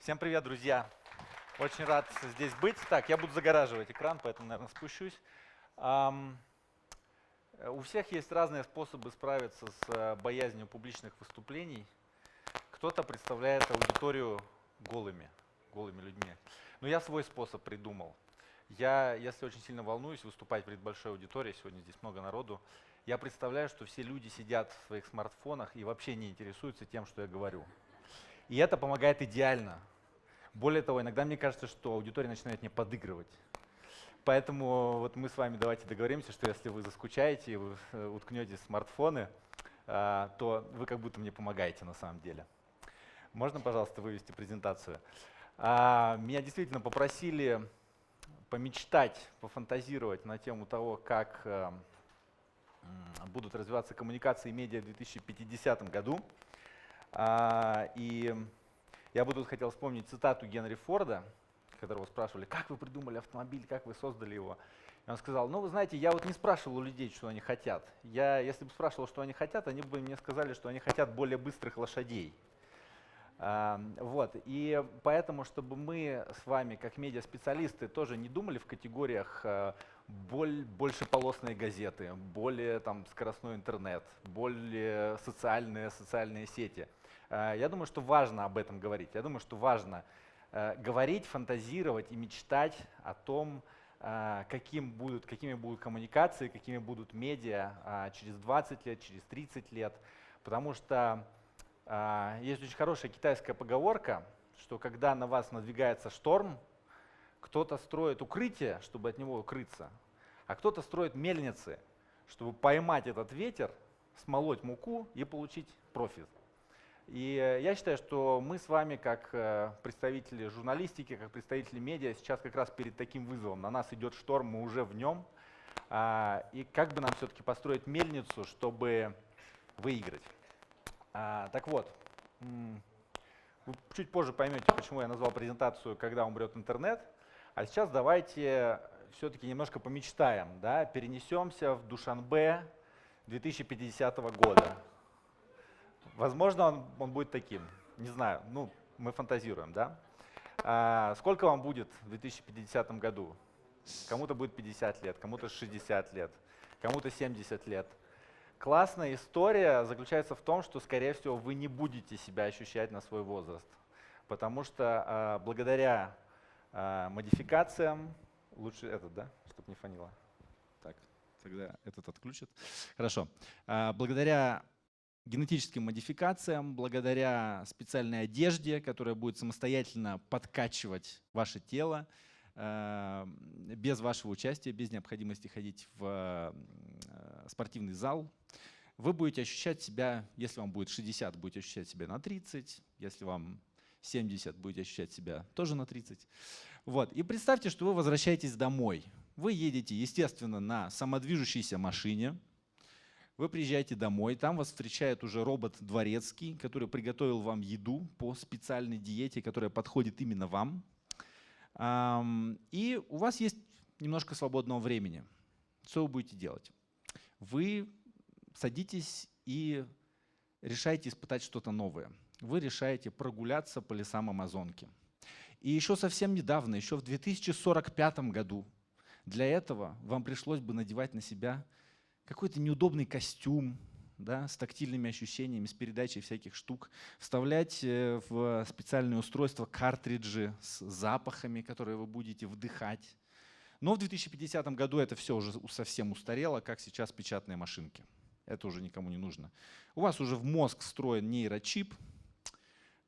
Всем привет, друзья! Очень рад здесь быть. Так, я буду загораживать экран, поэтому, наверное, спущусь. У всех есть разные способы справиться с боязнью публичных выступлений. Кто-то представляет аудиторию голыми людьми. Но я свой способ придумал. Я, если очень сильно волнуюсь выступать перед большой аудиторией, сегодня здесь много народу, я представляю, что все люди сидят в своих смартфонах и вообще не интересуются тем, что я говорю. И это помогает идеально. Более того, иногда мне кажется, что аудитория начинает мне подыгрывать. Поэтому вот мы с вами давайте договоримся, что если вы заскучаете и вы уткнетесь в смартфоны, то вы как будто мне помогаете на самом деле. Можно, пожалуйста, вывести презентацию? Меня действительно попросили помечтать, пофантазировать на тему того, как будут развиваться коммуникации и медиа в 2050 году. И я бы тут хотел вспомнить цитату Генри Форда, которого спрашивали, как вы придумали автомобиль, как вы создали его. И он сказал, ну вы знаете, я вот не спрашивал у людей, что они хотят. Если бы спрашивал, что они хотят, они бы мне сказали, что они хотят более быстрых лошадей. Вот. И поэтому, чтобы мы с вами, как медиаспециалисты, тоже не думали в категориях большеполосные газеты, более скоростной интернет, более социальные сети. Я думаю, что важно об этом говорить. Я думаю, что важно говорить, фантазировать и мечтать о том, какими будут коммуникации, какими будут медиа через 20 лет, через 30 лет. Потому что есть очень хорошая китайская поговорка, что когда на вас надвигается шторм, кто-то строит укрытие, чтобы от него укрыться, а кто-то строит мельницы, чтобы поймать этот ветер, смолоть муку и получить профит. И я считаю, что мы с вами, как представители журналистики, как представители медиа, сейчас как раз перед таким вызовом. На нас идет шторм, мы уже в нем. И как бы нам все-таки построить мельницу, чтобы выиграть? Так вот, вы чуть позже поймете, почему я назвал презентацию «Когда умрет интернет». А сейчас давайте все-таки немножко помечтаем, да? Перенесемся в Душанбе 2050 года. Возможно, он будет таким, не знаю, мы фантазируем, да? Сколько вам будет в 2050 году? Кому-то будет 50 лет, кому-то 60 лет, кому-то 70 лет. Классная история заключается в том, что, скорее всего, вы не будете себя ощущать на свой возраст, потому что благодаря модификациям, лучше этот, да, чтобы не фонило. Так, тогда этот отключат. Хорошо. Благодаря генетическим модификациям, благодаря специальной одежде, которая будет самостоятельно подкачивать ваше тело, без вашего участия, без необходимости ходить в спортивный зал, вы будете ощущать себя, если вам будет 60, будете ощущать себя на 30, если вам 70, будете ощущать себя тоже на 30. Вот. И представьте, что вы возвращаетесь домой. Вы едете, естественно, на самодвижущейся машине. Вы приезжаете домой, там вас встречает уже робот дворецкий, который приготовил вам еду по специальной диете, которая подходит именно вам. И у вас есть немножко свободного времени. Что вы будете делать? Вы садитесь и решаете испытать что-то новое. Вы решаете прогуляться по лесам Амазонки. И еще совсем недавно, еще в 2045 году, для этого вам пришлось бы надевать на себя какой-то неудобный костюм, да, с тактильными ощущениями, с передачей всяких штук, вставлять в специальные устройства картриджи с запахами, которые вы будете вдыхать. Но в 2050 году это все уже совсем устарело, как сейчас печатные машинки. Это уже никому не нужно. У вас уже в мозг встроен нейрочип,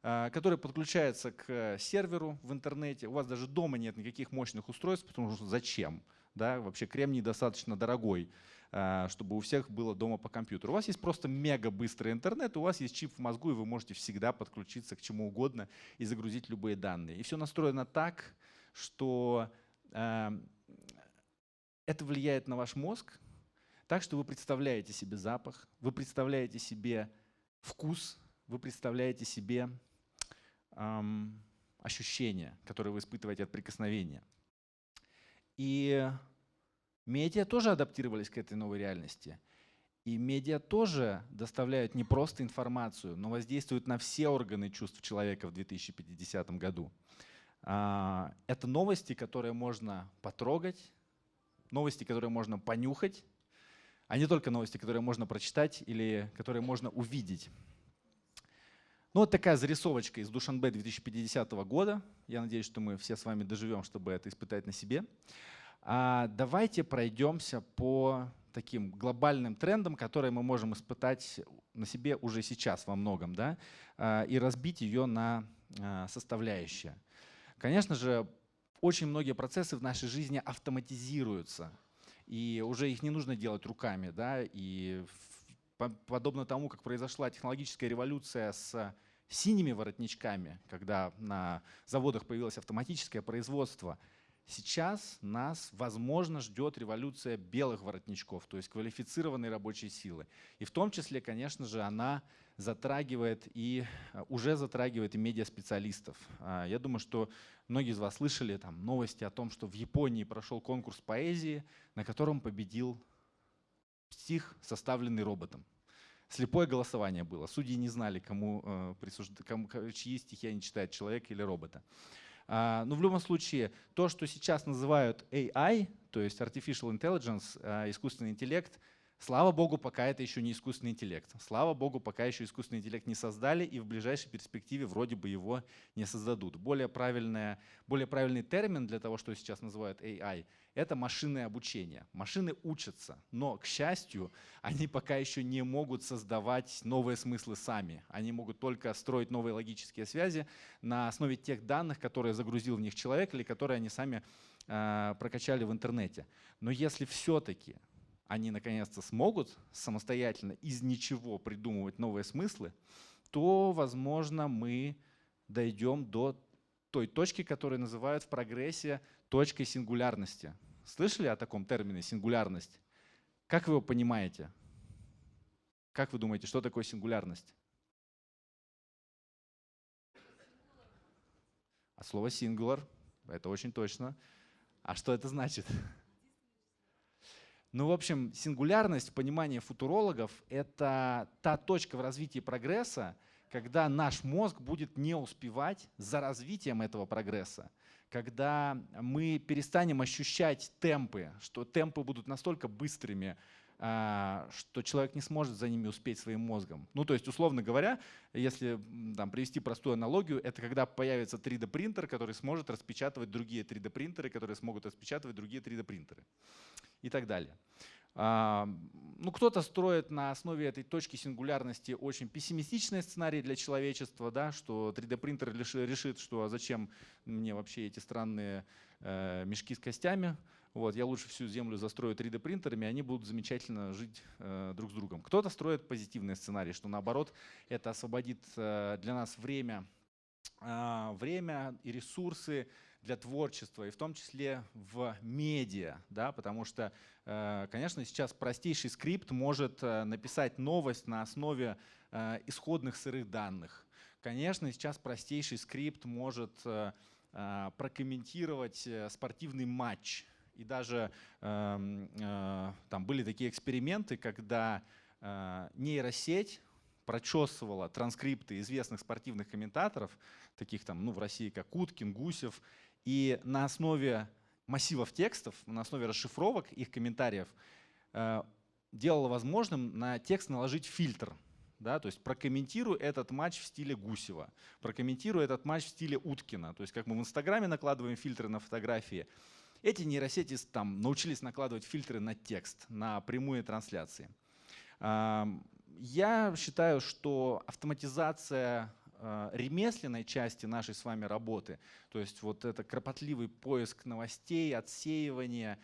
который подключается к серверу в интернете. У вас даже дома нет никаких мощных устройств, потому что зачем? Да? Вообще кремний достаточно дорогой, чтобы у всех было дома по компьютеру. У вас есть просто мега быстрый интернет, у вас есть чип в мозгу, и вы можете всегда подключиться к чему угодно и загрузить любые данные. И все настроено так, что это влияет на ваш мозг, так что вы представляете себе запах, вы представляете себе вкус, вы представляете себе ощущения, которые вы испытываете от прикосновения. И медиа тоже адаптировались к этой новой реальности. И медиа тоже доставляют не просто информацию, но воздействуют на все органы чувств человека в 2050 году. Это новости, которые можно потрогать, новости, которые можно понюхать, а не только новости, которые можно прочитать или которые можно увидеть. Ну, вот такая зарисовочка из Душанбе 2050 года. Я надеюсь, что мы все с вами доживем, чтобы это испытать на себе. Давайте пройдемся по таким глобальным трендам, которые мы можем испытать на себе уже сейчас во многом, да, и разбить ее на составляющие. Конечно же, очень многие процессы в нашей жизни автоматизируются, и уже их не нужно делать руками, да, и подобно тому, как произошла технологическая революция с синими воротничками, когда на заводах появилось автоматическое производство, сейчас нас, возможно, ждет революция белых воротничков, то есть квалифицированной рабочей силы. И в том числе, конечно же, она затрагивает и уже затрагивает и медиаспециалистов. Я думаю, что многие из вас слышали там новости о том, что в Японии прошел конкурс поэзии, на котором победил стих, составленный роботом. Слепое голосование было. Судьи не знали, чьи стихи они читают, человека или робота. Но в любом случае, то, что сейчас называют AI, то есть Artificial Intelligence, искусственный интеллект, слава богу, пока это еще не искусственный интеллект. Слава богу, пока еще искусственный интеллект не создали и в ближайшей перспективе вроде бы его не создадут. Более правильный термин для того, что сейчас называют AI, это машинное обучение. Машины учатся, но, к счастью, они пока еще не могут создавать новые смыслы сами. Они могут только строить новые логические связи на основе тех данных, которые загрузил в них человек или которые они сами прокачали в интернете. Но если все-таки они наконец-то смогут самостоятельно из ничего придумывать новые смыслы, то, возможно, мы дойдем до той точки, которую называют в прогрессе точкой сингулярности. Слышали о таком термине сингулярность? Как вы его понимаете? Как вы думаете, что такое сингулярность? А слово singular, это очень точно. А что это значит? Ну, в общем, сингулярность в понимании футурологов — это та точка в развитии прогресса, когда наш мозг будет не успевать за развитием этого прогресса, когда мы перестанем ощущать темпы, что темпы будут настолько быстрыми, что человек не сможет за ними успеть своим мозгом. Ну, то есть, условно говоря, если там, привести простую аналогию, это когда появится 3D-принтер, который сможет распечатывать другие 3D-принтеры, которые смогут распечатывать другие 3D-принтеры и так далее. Ну, кто-то строит на основе этой точки сингулярности очень пессимистичный сценарий для человечества, да, что 3D-принтер решит, что зачем мне вообще эти странные мешки с костями. Вот, я лучше всю Землю застрою 3D-принтерами, они будут замечательно жить друг с другом. Кто-то строит позитивный сценарий, что наоборот это освободит для нас время и ресурсы для творчества, и в том числе в медиа, да, потому что, конечно, сейчас простейший скрипт может написать новость на основе исходных сырых данных. Конечно, сейчас простейший скрипт может прокомментировать спортивный матч. И даже там были такие эксперименты, когда нейросеть прочесывала транскрипты известных спортивных комментаторов, таких там, ну, в России, как Уткин, Гусев, и на основе массивов текстов, на основе расшифровок их комментариев делала возможным на текст наложить фильтр. Да, то есть прокомментирую этот матч в стиле Гусева, прокомментирую этот матч в стиле Уткина. То есть как мы в Инстаграме накладываем фильтры на фотографии, эти нейросети там научились накладывать фильтры на текст, на прямые трансляции. Я считаю, что автоматизация ремесленной части нашей с вами работы, то есть вот это кропотливый поиск новостей, отсеивание,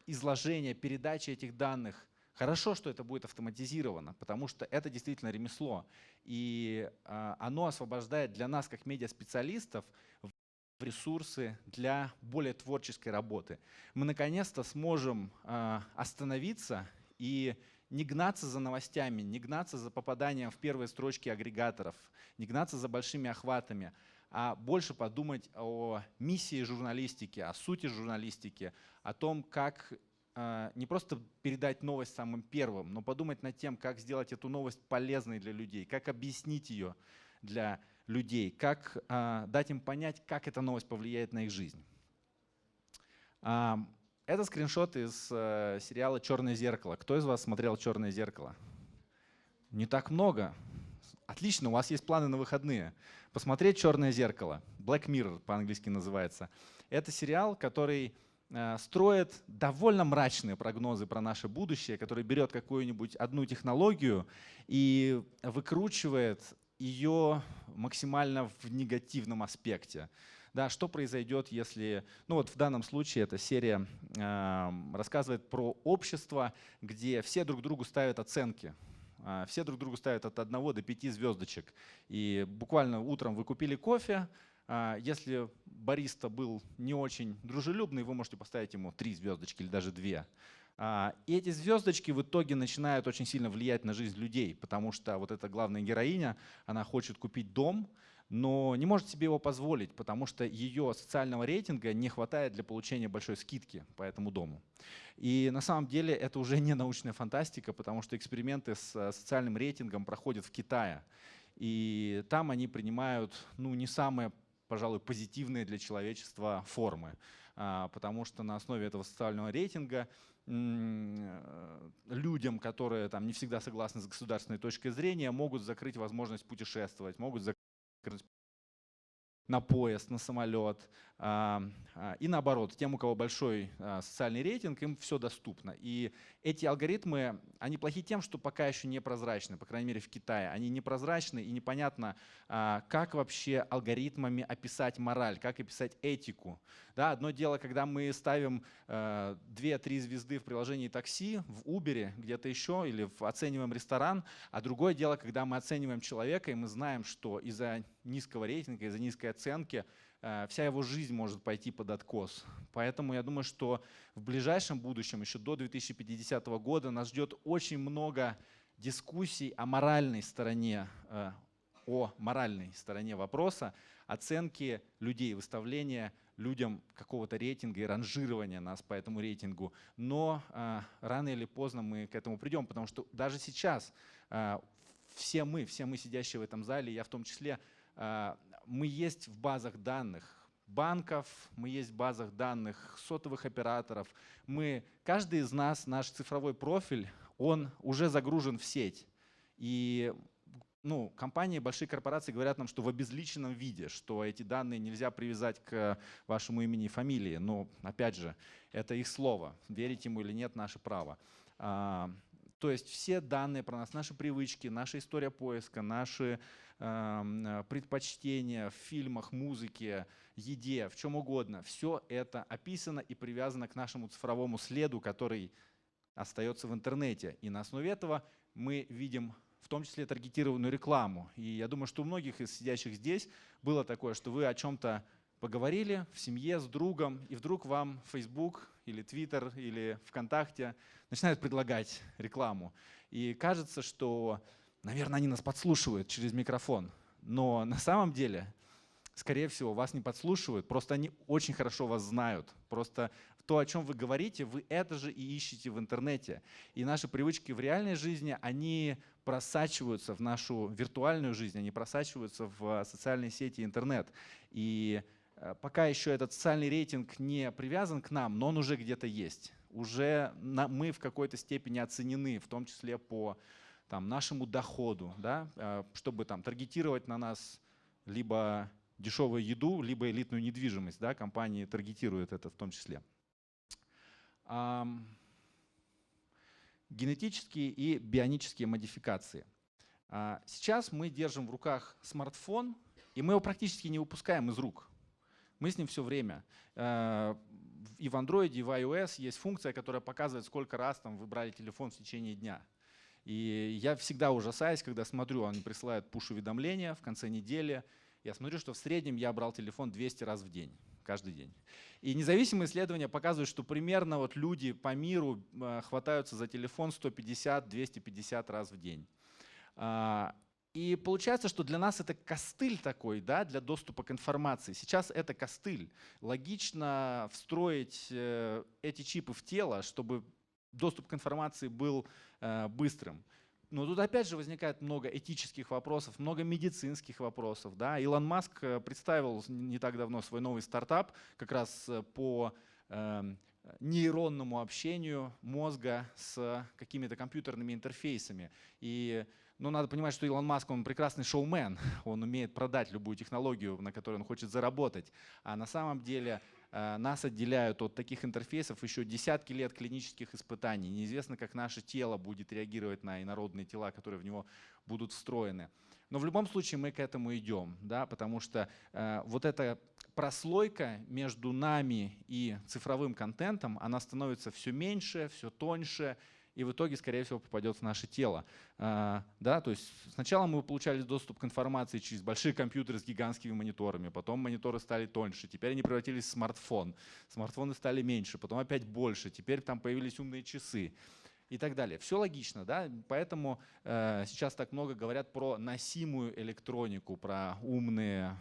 изложение, передача этих данных, хорошо, что это будет автоматизировано, потому что это действительно ремесло, и оно освобождает для нас, как медиаспециалистов, ресурсы для более творческой работы. Мы наконец-то сможем остановиться и не гнаться за новостями, не гнаться за попаданием в первые строчки агрегаторов, не гнаться за большими охватами, а больше подумать о миссии журналистики, о сути журналистики, о том, как не просто передать новость самым первым, но подумать над тем, как сделать эту новость полезной для людей, как объяснить ее для людей, как дать им понять, как эта новость повлияет на их жизнь. Это скриншот из сериала «Черное зеркало». Кто из вас смотрел «Черное зеркало»? Не так много. Отлично, у вас есть планы на выходные. Посмотреть «Черное зеркало». Black Mirror по-английски называется. Это сериал, который строит довольно мрачные прогнозы про наше будущее, который берет какую-нибудь одну технологию и выкручивает ее максимально в негативном аспекте. Да, что произойдет, если… Ну вот в данном случае эта серия рассказывает про общество, где все друг другу ставят оценки. Все друг другу ставят от 1 до 5 звездочек. И буквально утром вы купили кофе. Если бариста был не очень дружелюбный, вы можете поставить ему 3 звездочки или даже 2. И эти звездочки в итоге начинают очень сильно влиять на жизнь людей, потому что вот эта главная героиня, она хочет купить дом, но не может себе его позволить, потому что ее социального рейтинга не хватает для получения большой скидки по этому дому. И на самом деле это уже не научная фантастика, потому что эксперименты с социальным рейтингом проходят в Китае. И там они принимают не самые, пожалуй, позитивные для человечества формы, потому что на основе этого социального рейтинга людям, которые там не всегда согласны с государственной точкой зрения, могут закрыть возможность путешествовать, могут закрыть на поезд, на самолет. И наоборот, тем, у кого большой социальный рейтинг, им все доступно. И эти алгоритмы, они плохи тем, что пока еще не прозрачны, по крайней мере в Китае. Они непрозрачны и непонятно, как вообще алгоритмами описать мораль, как описать этику. Да, одно дело, когда мы ставим 2-3 звезды в приложении такси, в Uber, где-то еще, или оцениваем ресторан, а другое дело, когда мы оцениваем человека, и мы знаем, что из-за низкого рейтинга, из-за низкой оценки вся его жизнь может пойти под откос. Поэтому я думаю, что в ближайшем будущем, еще до 2050 года, нас ждет очень много дискуссий о моральной стороне вопроса, оценки людей, выставления людям какого-то рейтинга и ранжирования нас по этому рейтингу. Но рано или поздно мы к этому придем, потому что даже сейчас все мы сидящие в этом зале, я в том числе, мы есть в базах данных банков, мы есть в базах данных сотовых операторов. Каждый из нас, наш цифровой профиль, он уже загружен в сеть. И компании, большие корпорации говорят нам, что в обезличенном виде, что эти данные нельзя привязать к вашему имени и фамилии. Но опять же, это их слово. Верить ему или нет – наше право. То есть все данные про нас, наши привычки, наша история поиска, наши предпочтения в фильмах, музыке, еде, в чем угодно. Все это описано и привязано к нашему цифровому следу, который остается в интернете. И на основе этого мы видим в том числе таргетированную рекламу. И я думаю, что у многих из сидящих здесь было такое, что вы о чем-то поговорили в семье с другом, и вдруг вам Facebook или Twitter или ВКонтакте начинают предлагать рекламу. И кажется, что, наверное, они нас подслушивают через микрофон. Но на самом деле, скорее всего, вас не подслушивают, просто они очень хорошо вас знают. Просто то, о чем вы говорите, вы это же и ищете в интернете. И наши привычки в реальной жизни, они просачиваются в нашу виртуальную жизнь, они просачиваются в социальные сети и интернет. И пока еще этот социальный рейтинг не привязан к нам, но он уже где-то есть. Уже мы в какой-то степени оценены, в том числе по нашему доходу, да, чтобы таргетировать на нас либо дешевую еду, либо элитную недвижимость. Да, компании таргетируют это в том числе. Генетические и бионические модификации. Сейчас мы держим в руках смартфон, и мы его практически не выпускаем из рук. Мы с ним все время. И в Android, и в iOS есть функция, которая показывает, сколько раз вы брали телефон в течение дня. И я всегда ужасаюсь, когда смотрю, они присылают пуш-уведомления в конце недели. Я смотрю, что в среднем я брал телефон 200 раз в день, каждый день. И независимые исследования показывают, что примерно люди по миру хватаются за телефон 150-250 раз в день. И получается, что для нас это костыль такой, да, для доступа к информации. Сейчас это костыль. Логично встроить эти чипы в тело, чтобы доступ к информации был быстрым. Но тут опять же возникает много этических вопросов, много медицинских вопросов. Да. Илон Маск представил не так давно свой новый стартап как раз по нейронному общению мозга с какими-то компьютерными интерфейсами. И надо понимать, что Илон Маск, он прекрасный шоумен, он умеет продать любую технологию, на которой он хочет заработать. А на самом деле нас отделяют от таких интерфейсов еще десятки лет клинических испытаний. Неизвестно, как наше тело будет реагировать на инородные тела, которые в него будут встроены. Но в любом случае мы к этому идем, да, потому что вот эта прослойка между нами и цифровым контентом, она становится все меньше, все тоньше, и в итоге, скорее всего, попадет в наше тело. Да, то есть сначала мы получали доступ к информации через большие компьютеры с гигантскими мониторами, потом мониторы стали тоньше, теперь они превратились в смартфон, смартфоны стали меньше, потом опять больше, теперь там появились умные часы и так далее. Все логично, да? Поэтому сейчас так много говорят про носимую электронику, про умные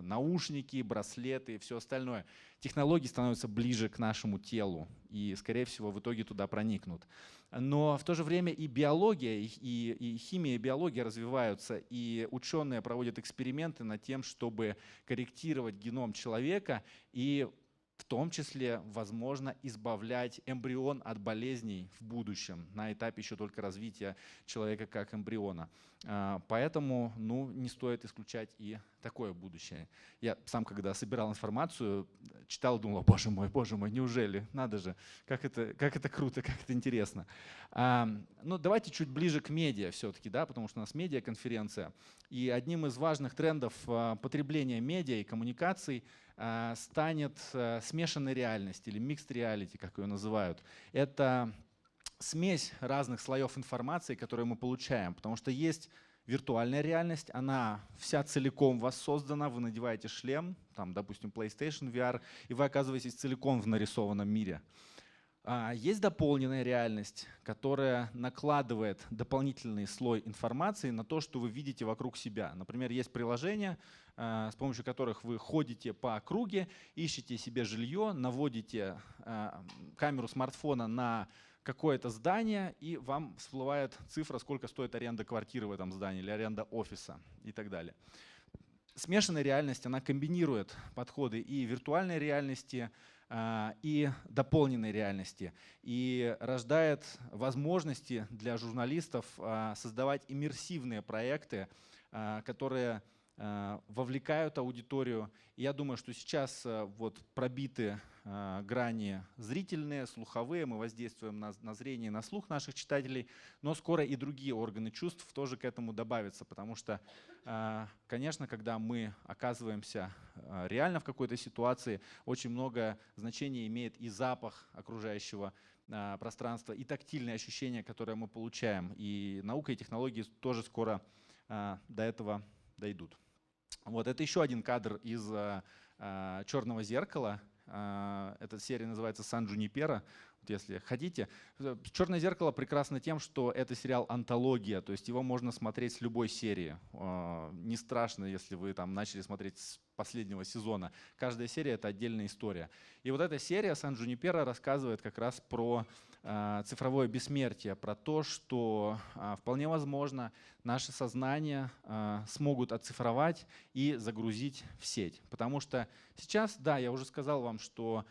наушники, браслеты и все остальное. Технологии становятся ближе к нашему телу и, скорее всего, в итоге туда проникнут. Но в то же время и биология, и химия, и биология развиваются, и ученые проводят эксперименты над тем, чтобы корректировать геном человека и в том числе, возможно, избавлять эмбрион от болезней в будущем, на этапе еще только развития человека как эмбриона. Поэтому не стоит исключать и такое будущее. Я сам, когда собирал информацию, читал, думал: боже мой, неужели? Надо же, как это круто, как это интересно. Давайте чуть ближе к медиа все-таки, да, потому что у нас медиаконференция. И одним из важных трендов потребления медиа и коммуникаций станет смешанная реальность или mixed reality, как ее называют. Это смесь разных слоев информации, которые мы получаем, потому что есть виртуальная реальность, она вся целиком воссоздана, вы надеваете шлем, там, допустим, PlayStation VR, и вы оказываетесь целиком в нарисованном мире. Есть дополненная реальность, которая накладывает дополнительный слой информации на то, что вы видите вокруг себя. Например, есть приложения, с помощью которых вы ходите по округе, ищете себе жилье, наводите камеру смартфона на какое-то здание, и вам всплывает цифра, сколько стоит аренда квартиры в этом здании или аренда офиса и так далее. Смешанная реальность, она комбинирует подходы и виртуальной реальности, и дополненной реальности, и рождает возможности для журналистов создавать иммерсивные проекты, которые вовлекают аудиторию. И я думаю, что сейчас вот пробиты грани зрительные, слуховые, мы воздействуем на зрение и на слух наших читателей, но скоро и другие органы чувств тоже к этому добавятся, потому что, конечно, когда мы оказываемся реально в какой-то ситуации, очень много значения имеет и запах окружающего пространства, и тактильные ощущения, которые мы получаем. И наука и технологии тоже скоро до этого дойдут. Вот, это еще один кадр из «Черного зеркала». Эта серия называется «Сан Джунипера», вот если хотите. «Черное зеркало» прекрасно тем, что это сериал антология, то есть его можно смотреть с любой серии. Не страшно, если вы там начали смотреть с последнего сезона. Каждая серия — это отдельная история. И вот эта серия «Сан Джунипера» рассказывает как раз про цифровое бессмертие, про то, что вполне возможно наше сознание смогут оцифровать и загрузить в сеть. Потому что сейчас, да, я уже сказал вам, что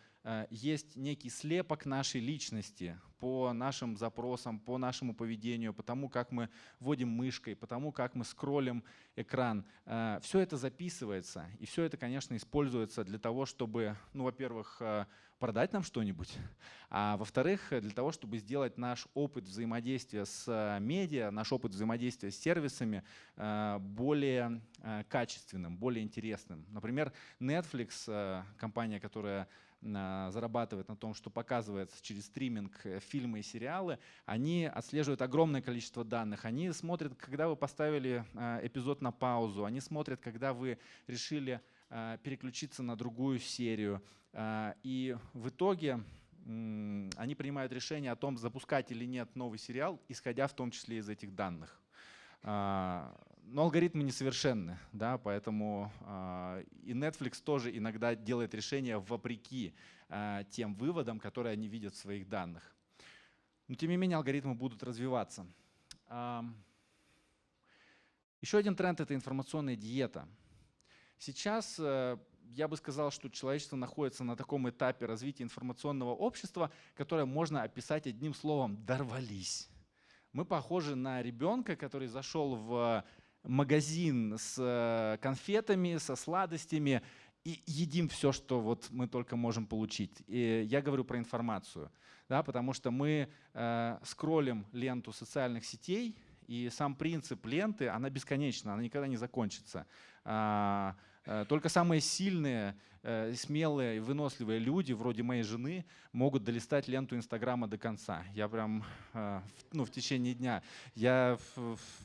есть некий слепок нашей личности по нашим запросам, по нашему поведению, по тому, как мы вводим мышкой, по тому, как мы скроллим экран. Все это записывается, и все это, конечно, используется для того, чтобы, во-первых, продать нам что-нибудь, а во-вторых, для того, чтобы сделать наш опыт взаимодействия с медиа, наш опыт взаимодействия с сервисами более качественным, более интересным. Например, Netflix, компания, которая зарабатывает на том, что показывается через стриминг фильмы и сериалы, они отслеживают огромное количество данных. Они смотрят, когда вы поставили эпизод на паузу, они смотрят, когда вы решили переключиться на другую серию. И в итоге они принимают решение о том, запускать или нет новый сериал, исходя в том числе из этих данных. Но алгоритмы несовершенны, да, поэтому и Netflix тоже иногда делает решения вопреки тем выводам, которые они видят в своих данных. Но тем не менее алгоритмы будут развиваться. Еще один тренд — это информационная диета. Сейчас я бы сказал, что человечество находится на таком этапе развития информационного общества, которое можно описать одним словом — дорвались. Мы похожи на ребенка, который зашел в магазин с конфетами, со сладостями и едим все, что вот мы только можем получить. И я говорю про информацию, да, потому что мы скроллим ленту социальных сетей, и сам принцип ленты, она бесконечна, она никогда не закончится. Только самые сильные, смелые и выносливые люди, вроде моей жены, могут долистать ленту Инстаграма до конца. Я прям в течение дня.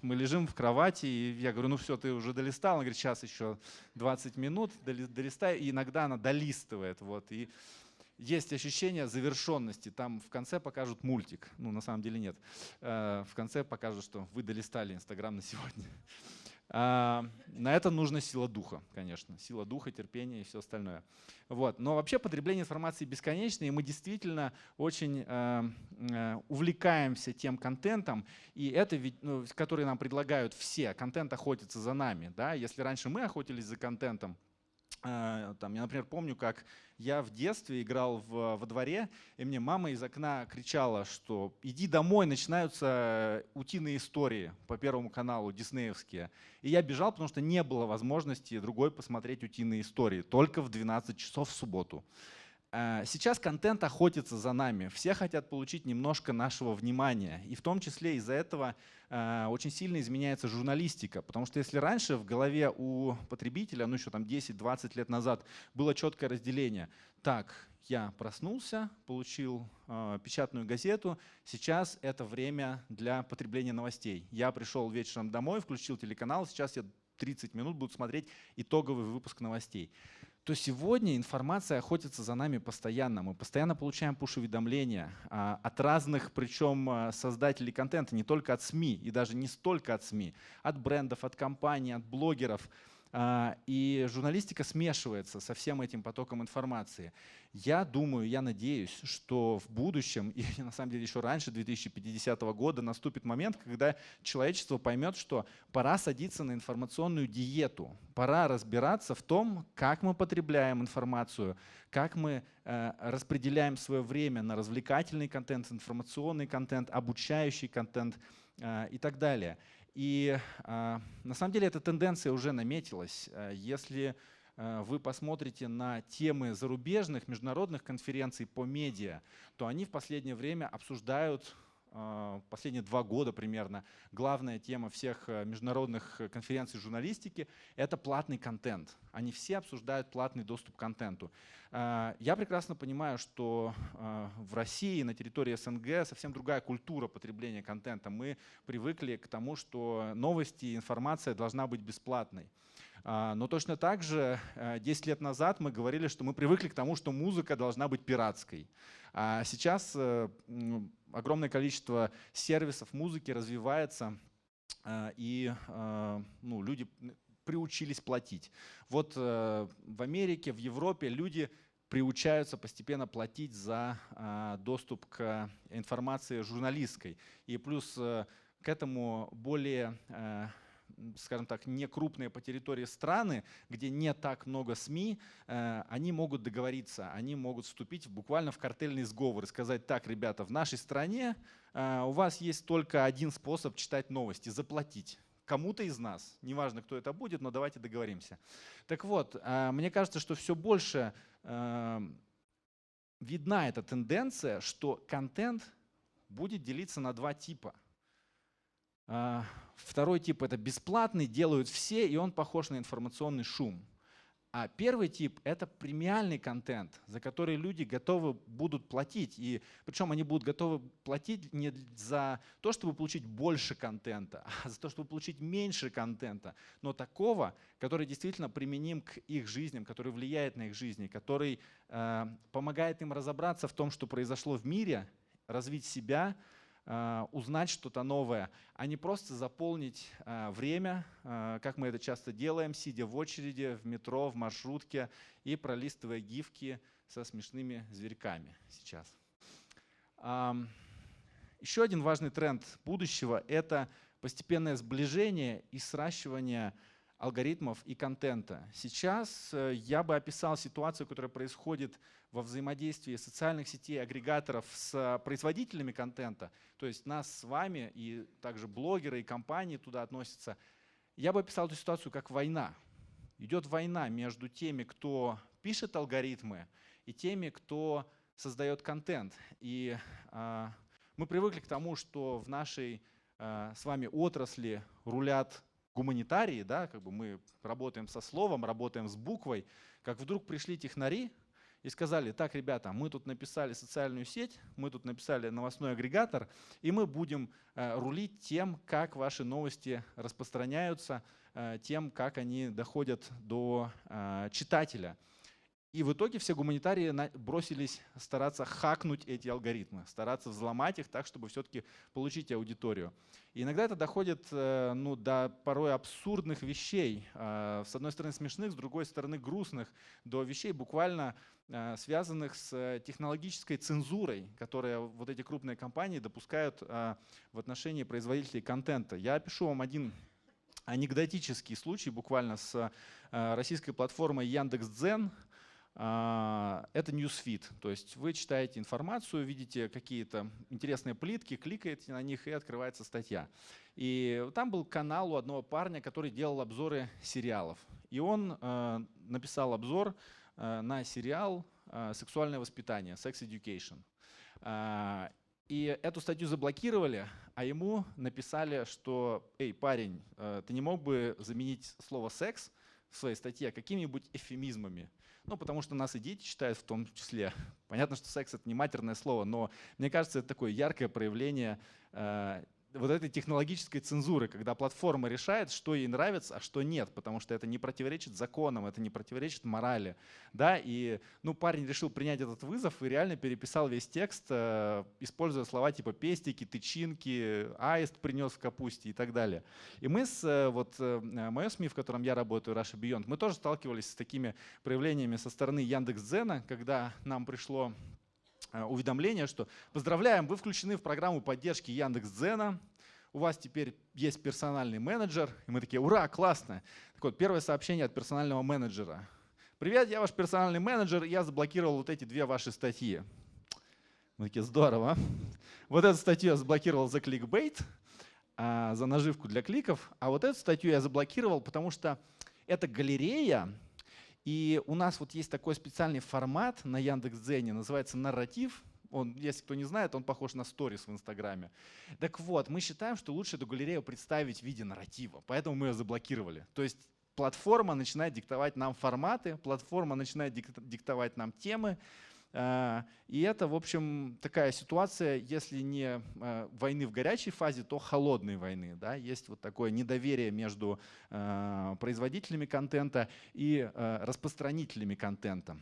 Мы лежим в кровати, и я говорю, ну все, ты уже долистал. Она говорит, сейчас еще 20 минут, долистай. И иногда она долистывает. Вот, и есть ощущение завершенности. Там в конце покажут мультик. Ну, на самом деле нет. В конце покажут, что вы долистали Инстаграм на сегодня. На это нужна сила духа, конечно. Сила духа, терпение и все остальное. Вот. Но вообще потребление информации бесконечно, и мы действительно очень увлекаемся тем контентом, и это, который нам предлагают все. Контент охотится за нами. Да? Если раньше мы охотились за контентом, я, например, помню, как я в детстве играл во дворе, и мне мама из окна кричала, что иди домой, начинаются утиные истории по Первому каналу, диснеевские. И я бежал, потому что не было возможности другой посмотреть утиные истории, только в 12 часов в субботу. Сейчас контент охотится за нами. Все хотят получить немножко нашего внимания. И в том числе из-за этого очень сильно изменяется журналистика. Потому что если раньше в голове у потребителя, ну еще там 10-20 лет назад, было четкое разделение. Так, я проснулся, получил печатную газету, сейчас это время для потребления новостей. Я пришел вечером домой, включил телеканал, сейчас я 30 минут буду смотреть итоговый выпуск новостей. То сегодня информация охотится за нами постоянно. Мы постоянно получаем пуш-уведомления от разных, причем создателей контента, не только от СМИ, и даже не столько от СМИ, от брендов, от компаний, от блогеров. И журналистика смешивается со всем этим потоком информации. Я думаю, я надеюсь, что в будущем, и на самом деле еще раньше, 2050 года, наступит момент, когда человечество поймет, что пора садиться на информационную диету. Пора разбираться в том, как мы потребляем информацию, как мы распределяем свое время на развлекательный контент, информационный контент, обучающий контент и так далее. И на самом деле эта тенденция уже наметилась. Если вы посмотрите на темы зарубежных, международных конференций по медиа, то они в последнее время обсуждают, последние 2 года примерно, главная тема всех международных конференций журналистики — это платный контент. Они все обсуждают платный доступ к контенту. Я прекрасно понимаю, что в России, на территории СНГ совсем другая культура потребления контента. Мы привыкли к тому, что новости и информация должна быть бесплатной. Но точно так же 10 лет назад мы говорили, что мы привыкли к тому, что музыка должна быть пиратской. А сейчас огромное количество сервисов музыки развивается, и люди приучились платить. Вот в Америке, в Европе люди приучаются постепенно платить за доступ к информации журналистской. И плюс к этому более, скажем так, не крупные по территории страны, где не так много СМИ, они могут договориться, они могут вступить буквально в картельный сговор и сказать: так, ребята, в нашей стране у вас есть только один способ читать новости — заплатить кому-то из нас. Неважно, кто это будет, но давайте договоримся. Так вот, мне кажется, что все больше видна эта тенденция, что контент будет делиться на 2 типа. Второй тип — это бесплатный, делают все, и он похож на информационный шум. А первый тип — это премиальный контент, за который люди готовы будут платить. И причем они будут готовы платить не за то, чтобы получить больше контента, а за то, чтобы получить меньше контента, но такого, который действительно применим к их жизням, который влияет на их жизни, который помогает им разобраться в том, что произошло в мире, развить себя, узнать что-то новое, а не просто заполнить время, как мы это часто делаем, сидя в очереди, в метро, в маршрутке и пролистывая гифки со смешными зверьками сейчас. Еще один важный тренд будущего – это постепенное сближение и сращивание алгоритмов и контента. Сейчас я бы описал ситуацию, которая происходит во взаимодействии социальных сетей, агрегаторов с производителями контента, то есть нас с вами и также блогеры и компании туда относятся. Я бы описал эту ситуацию как война. Идет война между теми, кто пишет алгоритмы, и теми, кто создает контент. И мы привыкли к тому, что в нашей с вами отрасли рулят гуманитарии, да, как бы мы работаем со словом, работаем с буквой, как вдруг пришли технари и сказали: так, ребята, мы тут написали социальную сеть, мы тут написали новостной агрегатор, и мы будем рулить тем, как ваши новости распространяются, тем, как они доходят до читателя. И в итоге все гуманитарии бросились стараться хакнуть эти алгоритмы, стараться взломать их так, чтобы все-таки получить аудиторию. И иногда это доходит до порой абсурдных вещей. С одной стороны смешных, с другой стороны грустных, до вещей буквально связанных с технологической цензурой, которую вот эти крупные компании допускают в отношении производителей контента. Я опишу вам один анекдотический случай буквально с российской платформой Яндекс.Дзен. Это ньюсфид, то есть вы читаете информацию, видите какие-то интересные плитки, кликаете на них и открывается статья. И там был канал у одного парня, который делал обзоры сериалов. И он написал обзор на сериал «Сексуальное воспитание», «Sex Education». И эту статью заблокировали, а ему написали, что: «Эй, парень, ты не мог бы заменить слово «секс» в своей статье какими-нибудь эвфемизмами?» Ну, потому что нас и дети читают в том числе. Понятно, что секс — это не матерное слово, но мне кажется, это такое яркое проявление вот этой технологической цензуры, когда платформа решает, что ей нравится, а что нет, потому что это не противоречит законам, это не противоречит морали. Да? И парень решил принять этот вызов и реально переписал весь текст, используя слова типа «пестики», «тычинки», «аист принес в капусте» и так далее. И мы мое СМИ, в котором я работаю, Russia Beyond, мы тоже сталкивались с такими проявлениями со стороны Яндекс.Дзена, когда нам пришло уведомление, что: поздравляем, вы включены в программу поддержки Яндекс.Дзена, у вас теперь есть персональный менеджер. И мы такие: ура, классно. Так вот, первое сообщение от персонального менеджера: привет, я ваш персональный менеджер, я заблокировал вот эти 2 ваши статьи. Мы такие: здорово. Вот эту статью я заблокировал за кликбейт, за наживку для кликов, а вот эту статью я заблокировал, потому что это галерея. И у нас вот есть такой специальный формат на Яндекс.Дзене, называется нарратив. Он, если кто не знает, он похож на сторис в Инстаграме. Так вот, мы считаем, что лучше эту галерею представить в виде нарратива, поэтому мы ее заблокировали. То есть платформа начинает диктовать нам форматы, платформа начинает диктовать нам темы. И это, в общем, такая ситуация, если не войны в горячей фазе, то холодной войны. Да? Есть вот такое недоверие между производителями контента и распространителями контента.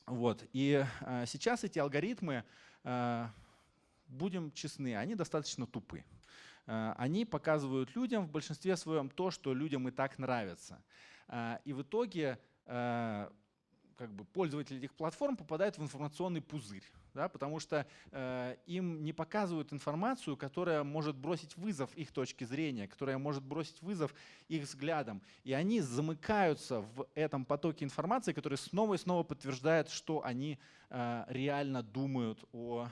Вот. И сейчас эти алгоритмы, будем честны, они достаточно тупы. Они показывают людям в большинстве своем то, что людям и так нравится. И в итоге пользователи этих платформ попадают в информационный пузырь, да, потому что им не показывают информацию, которая может бросить вызов их точке зрения, которая может бросить вызов их взглядам. И они замыкаются в этом потоке информации, который снова и снова подтверждает, что они реально думают о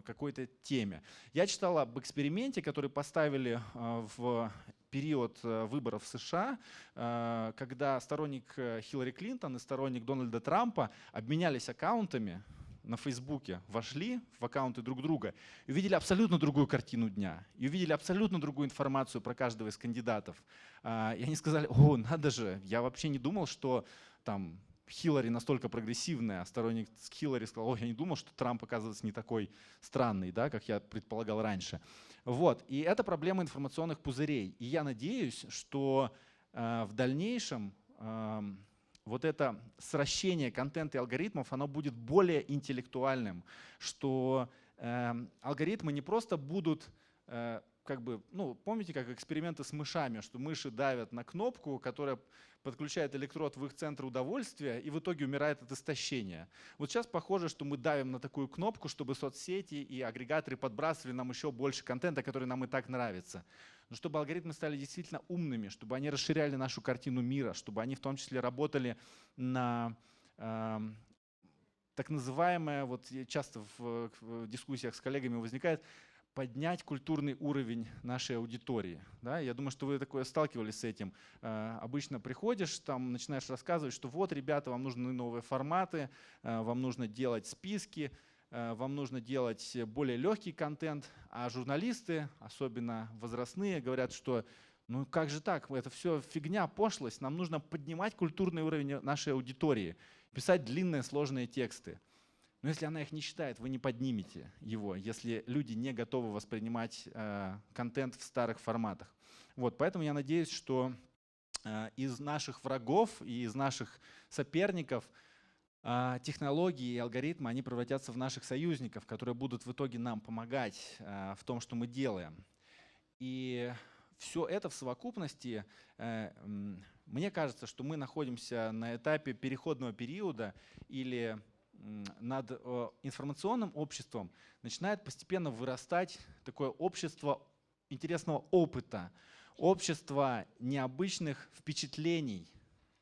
какой-то теме. Я читал об эксперименте, который поставили в период выборов в США, когда сторонник Хиллари Клинтон и сторонник Дональда Трампа обменялись аккаунтами на Фейсбуке, вошли в аккаунты друг друга и увидели абсолютно другую картину дня, и увидели абсолютно другую информацию про каждого из кандидатов. И они сказали: о, надо же, я вообще не думал, что там Хиллари настолько прогрессивная, а сторонник Хиллари сказал: о, я не думал, что Трамп, оказывается, не такой странный, да, как я предполагал раньше. Вот. И это проблема информационных пузырей. И я надеюсь, что в дальнейшем вот это сращение контента и алгоритмов, оно будет более интеллектуальным, что алгоритмы не просто будут помните, как эксперименты с мышами, что мыши давят на кнопку, которая подключает электрод в их центр удовольствия, и в итоге умирает от истощения. Вот сейчас похоже, что мы давим на такую кнопку, чтобы соцсети и агрегаторы подбрасывали нам еще больше контента, который нам и так нравится. Но чтобы алгоритмы стали действительно умными, чтобы они расширяли нашу картину мира, чтобы они в том числе работали на так называемое, вот часто в дискуссиях с коллегами возникает, поднять культурный уровень нашей аудитории. Да? Я думаю, что вы такое сталкивались с этим. Обычно приходишь, там начинаешь рассказывать, что вот, ребята, вам нужны новые форматы, вам нужно делать списки, вам нужно делать более легкий контент, а журналисты, особенно возрастные, говорят, что ну как же так, это все фигня, пошлость, нам нужно поднимать культурный уровень нашей аудитории, писать длинные сложные тексты. Но если она их не читает, вы не поднимете его, если люди не готовы воспринимать контент в старых форматах. Вот, поэтому я надеюсь, что из наших врагов и из наших соперников технологии и алгоритмы они превратятся в наших союзников, которые будут в итоге нам помогать в том, что мы делаем. И все это в совокупности, мне кажется, что мы находимся на этапе переходного периода или над информационным обществом начинает постепенно вырастать такое общество интересного опыта, общество необычных впечатлений,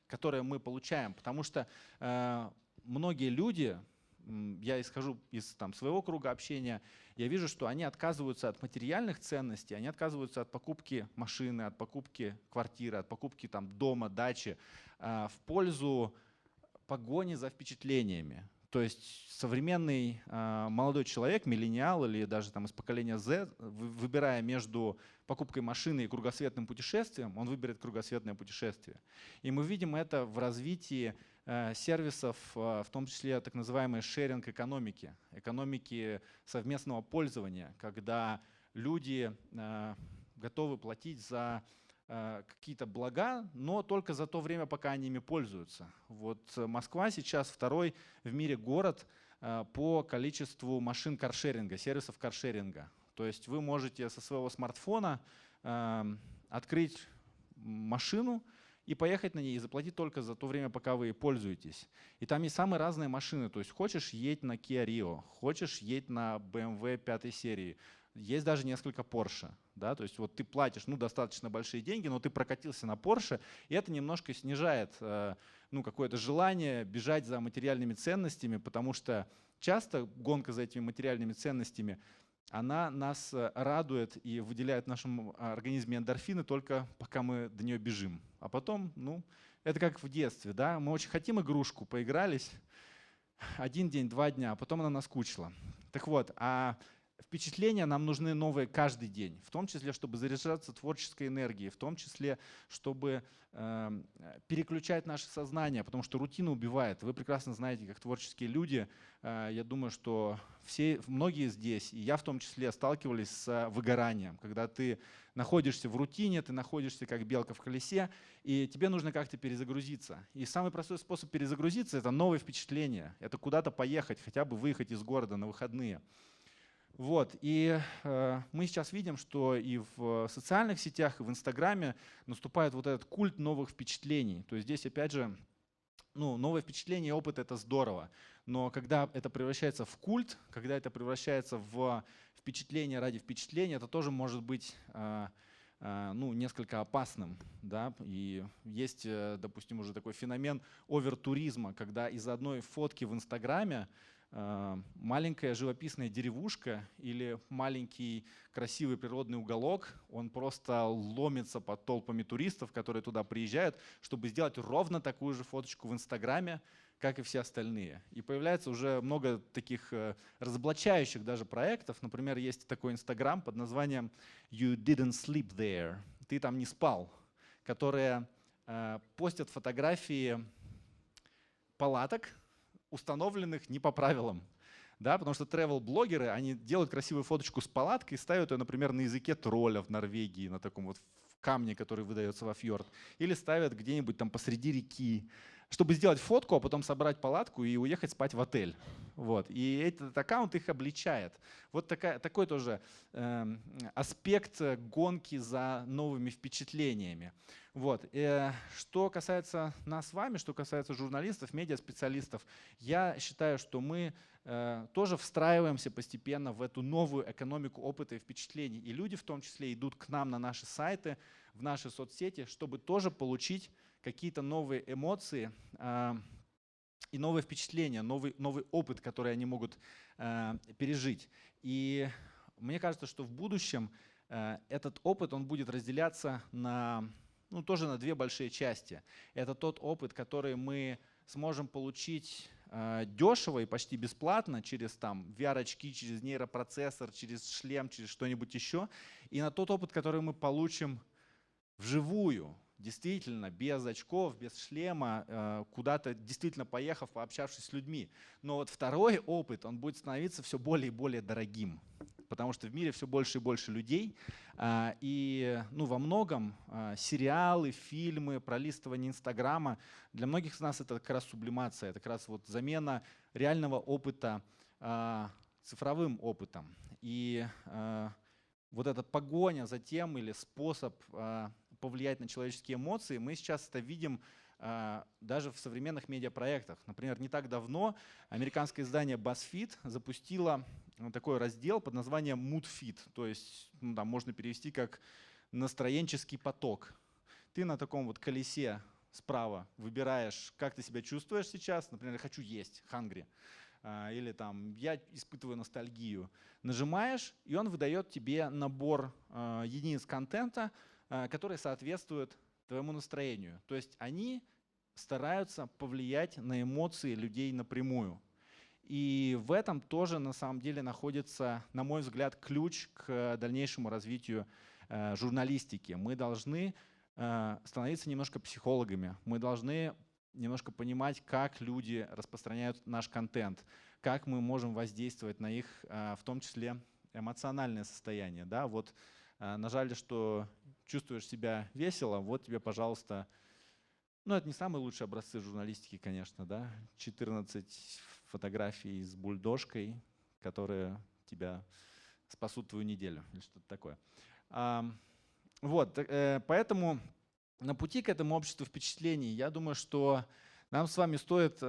которые мы получаем. Потому что многие люди, я исхожу из своего круга общения, я вижу, что они отказываются от материальных ценностей, они отказываются от покупки машины, от покупки квартиры, от покупки дома, дачи в пользу погони за впечатлениями. То есть современный молодой человек, миллениал или даже из поколения Z, выбирая между покупкой машины и кругосветным путешествием, он выберет кругосветное путешествие. И мы видим это в развитии сервисов, в том числе так называемой шеринг-экономики, экономики совместного пользования, когда люди готовы платить за какие-то блага, но только за то время, пока они ими пользуются. Вот Москва сейчас второй в мире город по количеству машин каршеринга, сервисов каршеринга. То есть вы можете со своего смартфона открыть машину и поехать на ней, и заплатить только за то время, пока вы ей пользуетесь. И там есть самые разные машины. То есть хочешь — едь на Kia Rio, хочешь — едь на BMW 5 серии. Есть даже несколько Porsche. Да? То есть вот ты платишь достаточно большие деньги, но ты прокатился на Porsche, и это немножко снижает какое-то желание бежать за материальными ценностями, потому что часто гонка за этими материальными ценностями, она нас радует и выделяет в нашем организме эндорфины только пока мы до нее бежим. А потом, это как в детстве. Да? Мы очень хотим игрушку, поигрались 1 день, 2 дня, а потом она наскучила. Так вот, впечатления нам нужны новые каждый день, в том числе, чтобы заряжаться творческой энергией, в том числе, чтобы переключать наше сознание, потому что рутина убивает. Вы прекрасно знаете, как творческие люди, я думаю, что многие здесь, и я в том числе, сталкивались с выгоранием, когда ты находишься в рутине, ты находишься как белка в колесе, и тебе нужно как-то перезагрузиться. И самый простой способ перезагрузиться — это новые впечатления, это куда-то поехать, хотя бы выехать из города на выходные. Вот. И мы сейчас видим, что и в социальных сетях, и в Инстаграме наступает вот этот культ новых впечатлений. То есть здесь опять же новые впечатления и опыт — это здорово. Но когда это превращается в культ, когда это превращается в впечатление ради впечатления, это тоже может быть несколько опасным. Да? И есть, допустим, уже такой феномен овертуризма, когда из одной фотки в Инстаграме маленькая живописная деревушка или маленький красивый природный уголок, он просто ломится под толпами туристов, которые туда приезжают, чтобы сделать ровно такую же фоточку в Инстаграме, как и все остальные. И появляется уже много таких разоблачающих даже проектов. Например, есть такой Инстаграм под названием «You didn't sleep there», «Ты там не спал», которые постят фотографии палаток, установленных не по правилам. Да, потому что travel-блогеры, они делают красивую фоточку с палаткой и ставят ее, например, на языке тролля в Норвегии, на таком вот камне, который выдается во фьорд. Или ставят где-нибудь там посреди реки. чтобы сделать фотку, а потом собрать палатку и уехать спать в отель. Вот. И этот аккаунт их обличает. Вот такой тоже аспект гонки за новыми впечатлениями. Вот. Что касается нас с вами, что касается журналистов, медиаспециалистов, я считаю, что мы тоже встраиваемся постепенно в эту новую экономику опыта и впечатлений. И люди в том числе идут к нам на наши сайты, в наши соцсети, чтобы тоже получить какие-то новые эмоции и новые впечатления, новый опыт, который они могут пережить. И мне кажется, что в будущем этот опыт он будет разделяться тоже на две большие части. Это тот опыт, который мы сможем получить дешево и почти бесплатно через VR-очки, через нейропроцессор, через шлем, через что-нибудь еще. И на тот опыт, который мы получим вживую, действительно, без очков, без шлема, куда-то действительно поехав, пообщавшись с людьми. Но вот второй опыт, он будет становиться все более и более дорогим, потому что в мире все больше и больше людей. И во многом сериалы, фильмы, пролистывание Инстаграма, для многих из нас это как раз сублимация, это как раз вот замена реального опыта цифровым опытом. И вот эта погоня за тем или способ повлиять на человеческие эмоции, мы сейчас это видим даже в современных медиапроектах. Например, не так давно американское издание BuzzFeed запустило такой раздел под названием Mood Feed, то есть можно перевести как настроенческий поток. Ты на таком вот колесе справа выбираешь, как ты себя чувствуешь сейчас, например, я хочу есть, hungry, или я испытываю ностальгию. Нажимаешь, и он выдает тебе набор единиц контента, которые соответствуют твоему настроению. То есть они стараются повлиять на эмоции людей напрямую. И в этом тоже на самом деле находится, на мой взгляд, ключ к дальнейшему развитию журналистики. Мы должны становиться немножко психологами. Мы должны немножко понимать, как люди распространяют наш контент, как мы можем воздействовать на их, в том числе, эмоциональное состояние. Да? Вот нажали, что чувствуешь себя весело, вот тебе, пожалуйста, это не самые лучшие образцы журналистики, конечно, да, 14 фотографий с бульдожкой, которые тебя спасут твою неделю или что-то такое. Поэтому на пути к этому обществу впечатлений, я думаю, что нам с вами стоит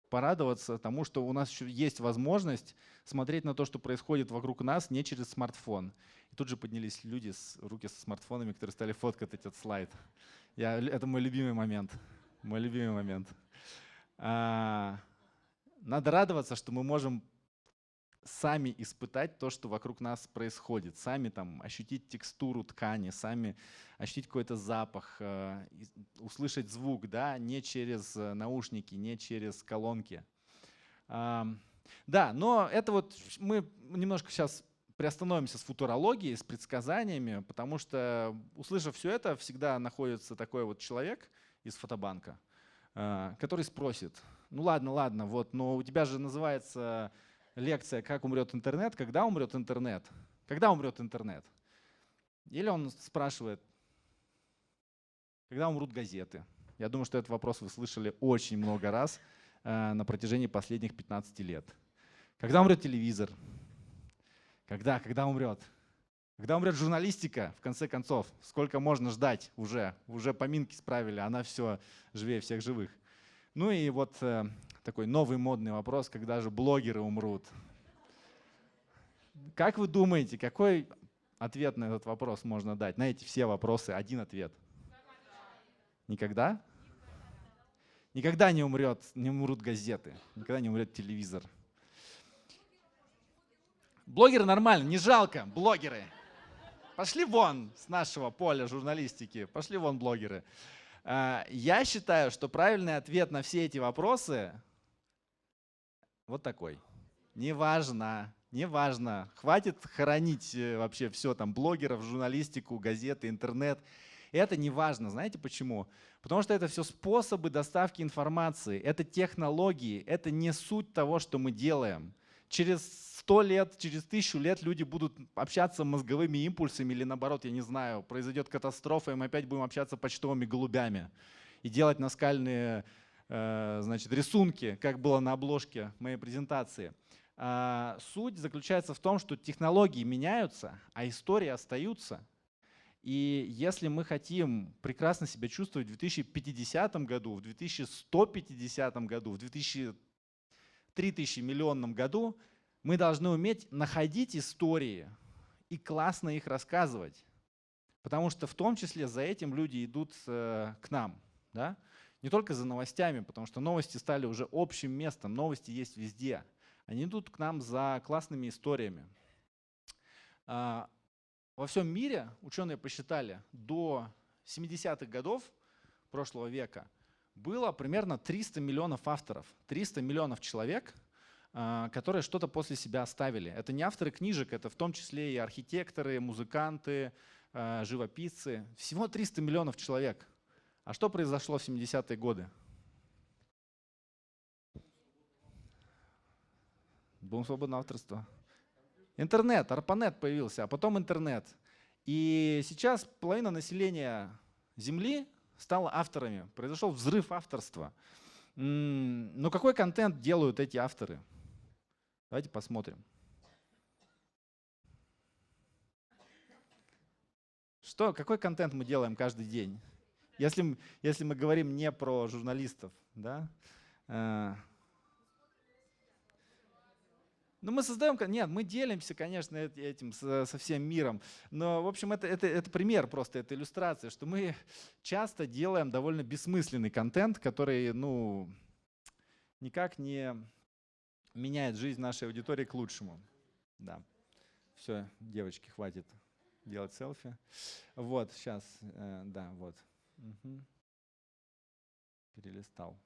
порадоваться тому, что у нас еще есть возможность смотреть на то, что происходит вокруг нас, не через смартфон. И тут же поднялись люди руки со смартфонами, которые стали фоткать этот слайд. Это мой любимый момент. Мой любимый момент. Надо радоваться, что мы можем сами испытать то, что вокруг нас происходит, сами ощутить текстуру ткани, сами ощутить какой-то запах, услышать звук, да, не через наушники, не через колонки. Да, но это вот мы немножко сейчас приостановимся с футурологией, с предсказаниями, потому что, услышав все это, всегда находится такой вот человек из Фотобанка, который спросит: ну ладно, вот, но у тебя же называется лекция «Как умрет интернет?», когда умрет интернет? Когда умрет интернет? Или он спрашивает: когда умрут газеты? Я думаю, что этот вопрос вы слышали очень много раз на протяжении последних 15 лет. Когда умрет телевизор? Когда умрет? Когда умрет журналистика, в конце концов? Сколько можно ждать уже? Уже поминки справили, она все живее всех живых. Ну и вот такой новый модный вопрос: когда же блогеры умрут? Как вы думаете, какой ответ на этот вопрос можно дать? На эти все вопросы один ответ. Никогда? Никогда не умрут газеты, никогда не умрет телевизор. Блогеры нормально, не жалко, блогеры. Пошли вон с нашего поля журналистики, пошли вон блогеры. Я считаю, что правильный ответ на все эти вопросы вот такой. Неважно, хватит хоронить вообще все блогеров, журналистику, газеты, интернет. Это не важно. Знаете почему? Потому что это все способы доставки информации, это технологии, это не суть того, что мы делаем. Через 100 лет, через 1000 лет люди будут общаться мозговыми импульсами или наоборот, я не знаю, произойдет катастрофа, и мы опять будем общаться почтовыми голубями. и делать наскальные значит, рисунки, как было на обложке моей презентации. Суть заключается в том, что технологии меняются, а истории остаются. И если мы хотим прекрасно себя чувствовать в 2050 году, в 2150 году, в 3000 миллионном году, мы должны уметь находить истории и классно их рассказывать. Потому что в том числе за этим люди идут к нам. Да? Не только за новостями, потому что новости стали уже общим местом, новости есть везде. Они идут к нам за классными историями. Во всем мире, ученые посчитали, до 70-х годов прошлого века было примерно 300 миллионов авторов, 300 миллионов человек, которые что-то после себя оставили. Это не авторы книжек, это в том числе и архитекторы, музыканты, живописцы. Всего 300 миллионов человек. А что произошло в 70-е годы? Бум свободного авторства. Интернет, ARPANET появился, а потом интернет. И сейчас половина населения Земли стала авторами. Произошел взрыв авторства. Но какой контент делают эти авторы? Давайте посмотрим. Какой контент мы делаем каждый день? Если мы говорим не про журналистов, да? Ну, мы создаем, нет, мы делимся, конечно, этим со всем миром, но, в общем, это пример просто, это иллюстрация, что мы часто делаем довольно бессмысленный контент, который, ну, никак не меняет жизнь нашей аудитории к лучшему. Да. Все, девочки, хватит делать селфи. Вот, сейчас, да, вот. Угу. Перелистал.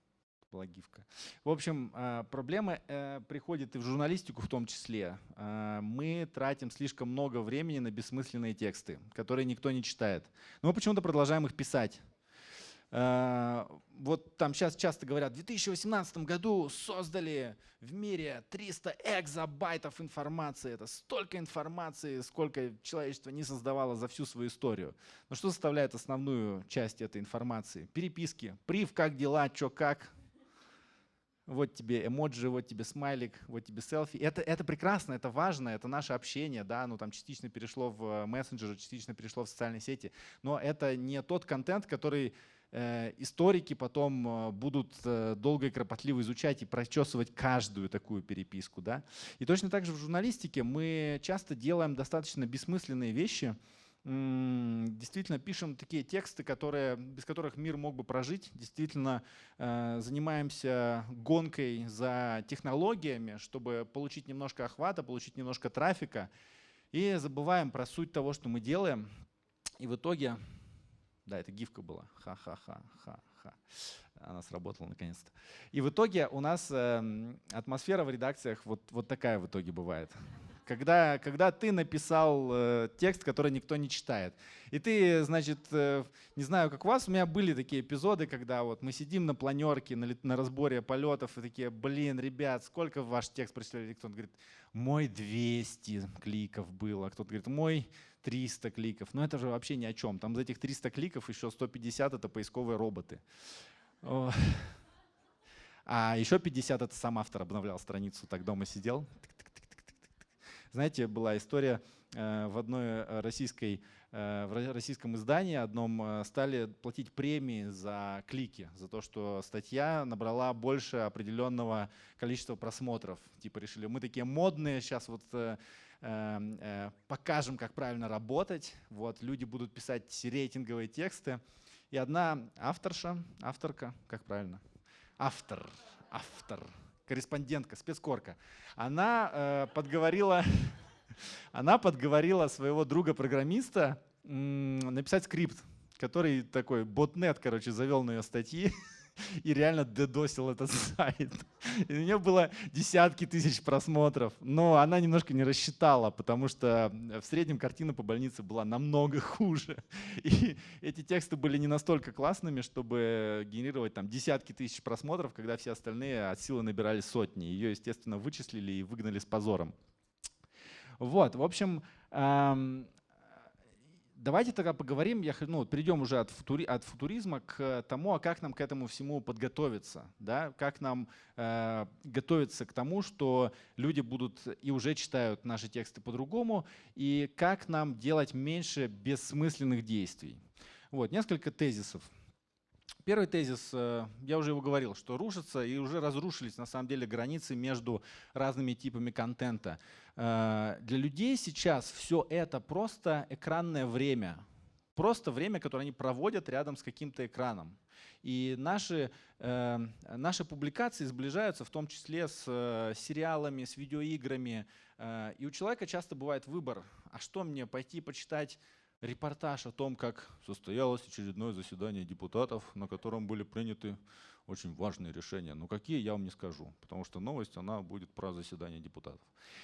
Была гифка. В общем, проблема приходит и в журналистику в том числе. Мы тратим слишком много времени на бессмысленные тексты, которые никто не читает. Но мы почему-то продолжаем их писать. Вот там сейчас часто говорят, в 2018 году создали в мире 300 экзобайтов информации. Это столько информации, сколько человечество не создавало за всю свою историю. Но что составляет основную часть этой информации? Переписки. Прив, как дела, чё как. Вот тебе эмоджи, вот тебе смайлик, вот тебе селфи. Это прекрасно, это важно, это наше общение, да, ну там частично перешло в мессенджеры, частично перешло в социальные сети. Но это не тот контент, который историки потом будут долго и кропотливо изучать и прочесывать каждую такую переписку. Да? И точно так же в журналистике мы часто делаем достаточно бессмысленные вещи, действительно пишем такие тексты, без которых мир мог бы прожить, действительно занимаемся гонкой за технологиями, чтобы получить немножко охвата, получить немножко трафика, и забываем про суть того, что мы делаем. И в итоге, да, это гифка была, ха-ха-ха-ха-ха, она сработала наконец-то. И в итоге у нас атмосфера в редакциях вот такая в итоге бывает. Когда ты написал текст, который никто не читает. И ты, значит, не знаю, как у вас, у меня были такие эпизоды, когда вот мы сидим на планерке, на разборе полетов, и такие, блин, ребят, сколько ваш текст прочитали? Кто-то говорит, мой 200 кликов было, кто-то говорит, мой 300 кликов. Но это же вообще ни о чем. Там за этих 300 кликов еще 150 — это поисковые роботы. А еще 50 — это сам автор обновлял страницу, так дома сидел. Знаете, была история в российском издании одном стали платить премии за клики, за то, что статья набрала больше определенного количества просмотров. Типа решили, мы такие модные, сейчас вот покажем, как правильно работать. Вот, люди будут писать рейтинговые тексты. И одна авторка, как правильно? Автор. Корреспондентка, спецкорка. Она подговорила своего друга-программиста написать скрипт, который такой ботнет, короче, завел на ее статьи и реально дедосил этот сайт. И у нее было десятки тысяч просмотров, но она немножко не рассчитала, потому что в среднем картина по больнице была намного хуже. И эти тексты были не настолько классными, чтобы генерировать там десятки тысяч просмотров, когда все остальные от силы набирали сотни. Ее, естественно, вычислили и выгнали с позором. Вот, в общем, Давайте тогда поговорим, перейдем уже от футуризма к тому, а как нам к этому всему подготовиться, да? Как нам готовиться к тому, что люди будут и уже читают наши тексты по-другому, и как нам делать меньше бессмысленных действий. Вот, несколько тезисов. Первый тезис, я уже его говорил, что рушатся и уже разрушились на самом деле границы между разными типами контента. Для людей сейчас все это просто экранное время. Просто время, которое они проводят рядом с каким-то экраном. И наши публикации сближаются в том числе с сериалами, с видеоиграми. И у человека часто бывает выбор, а что мне, пойти почитать репортаж о том, как состоялось очередное заседание депутатов, на котором были приняты очень важные решения. Но какие, я вам не скажу, потому что новость, она будет про заседание депутатов.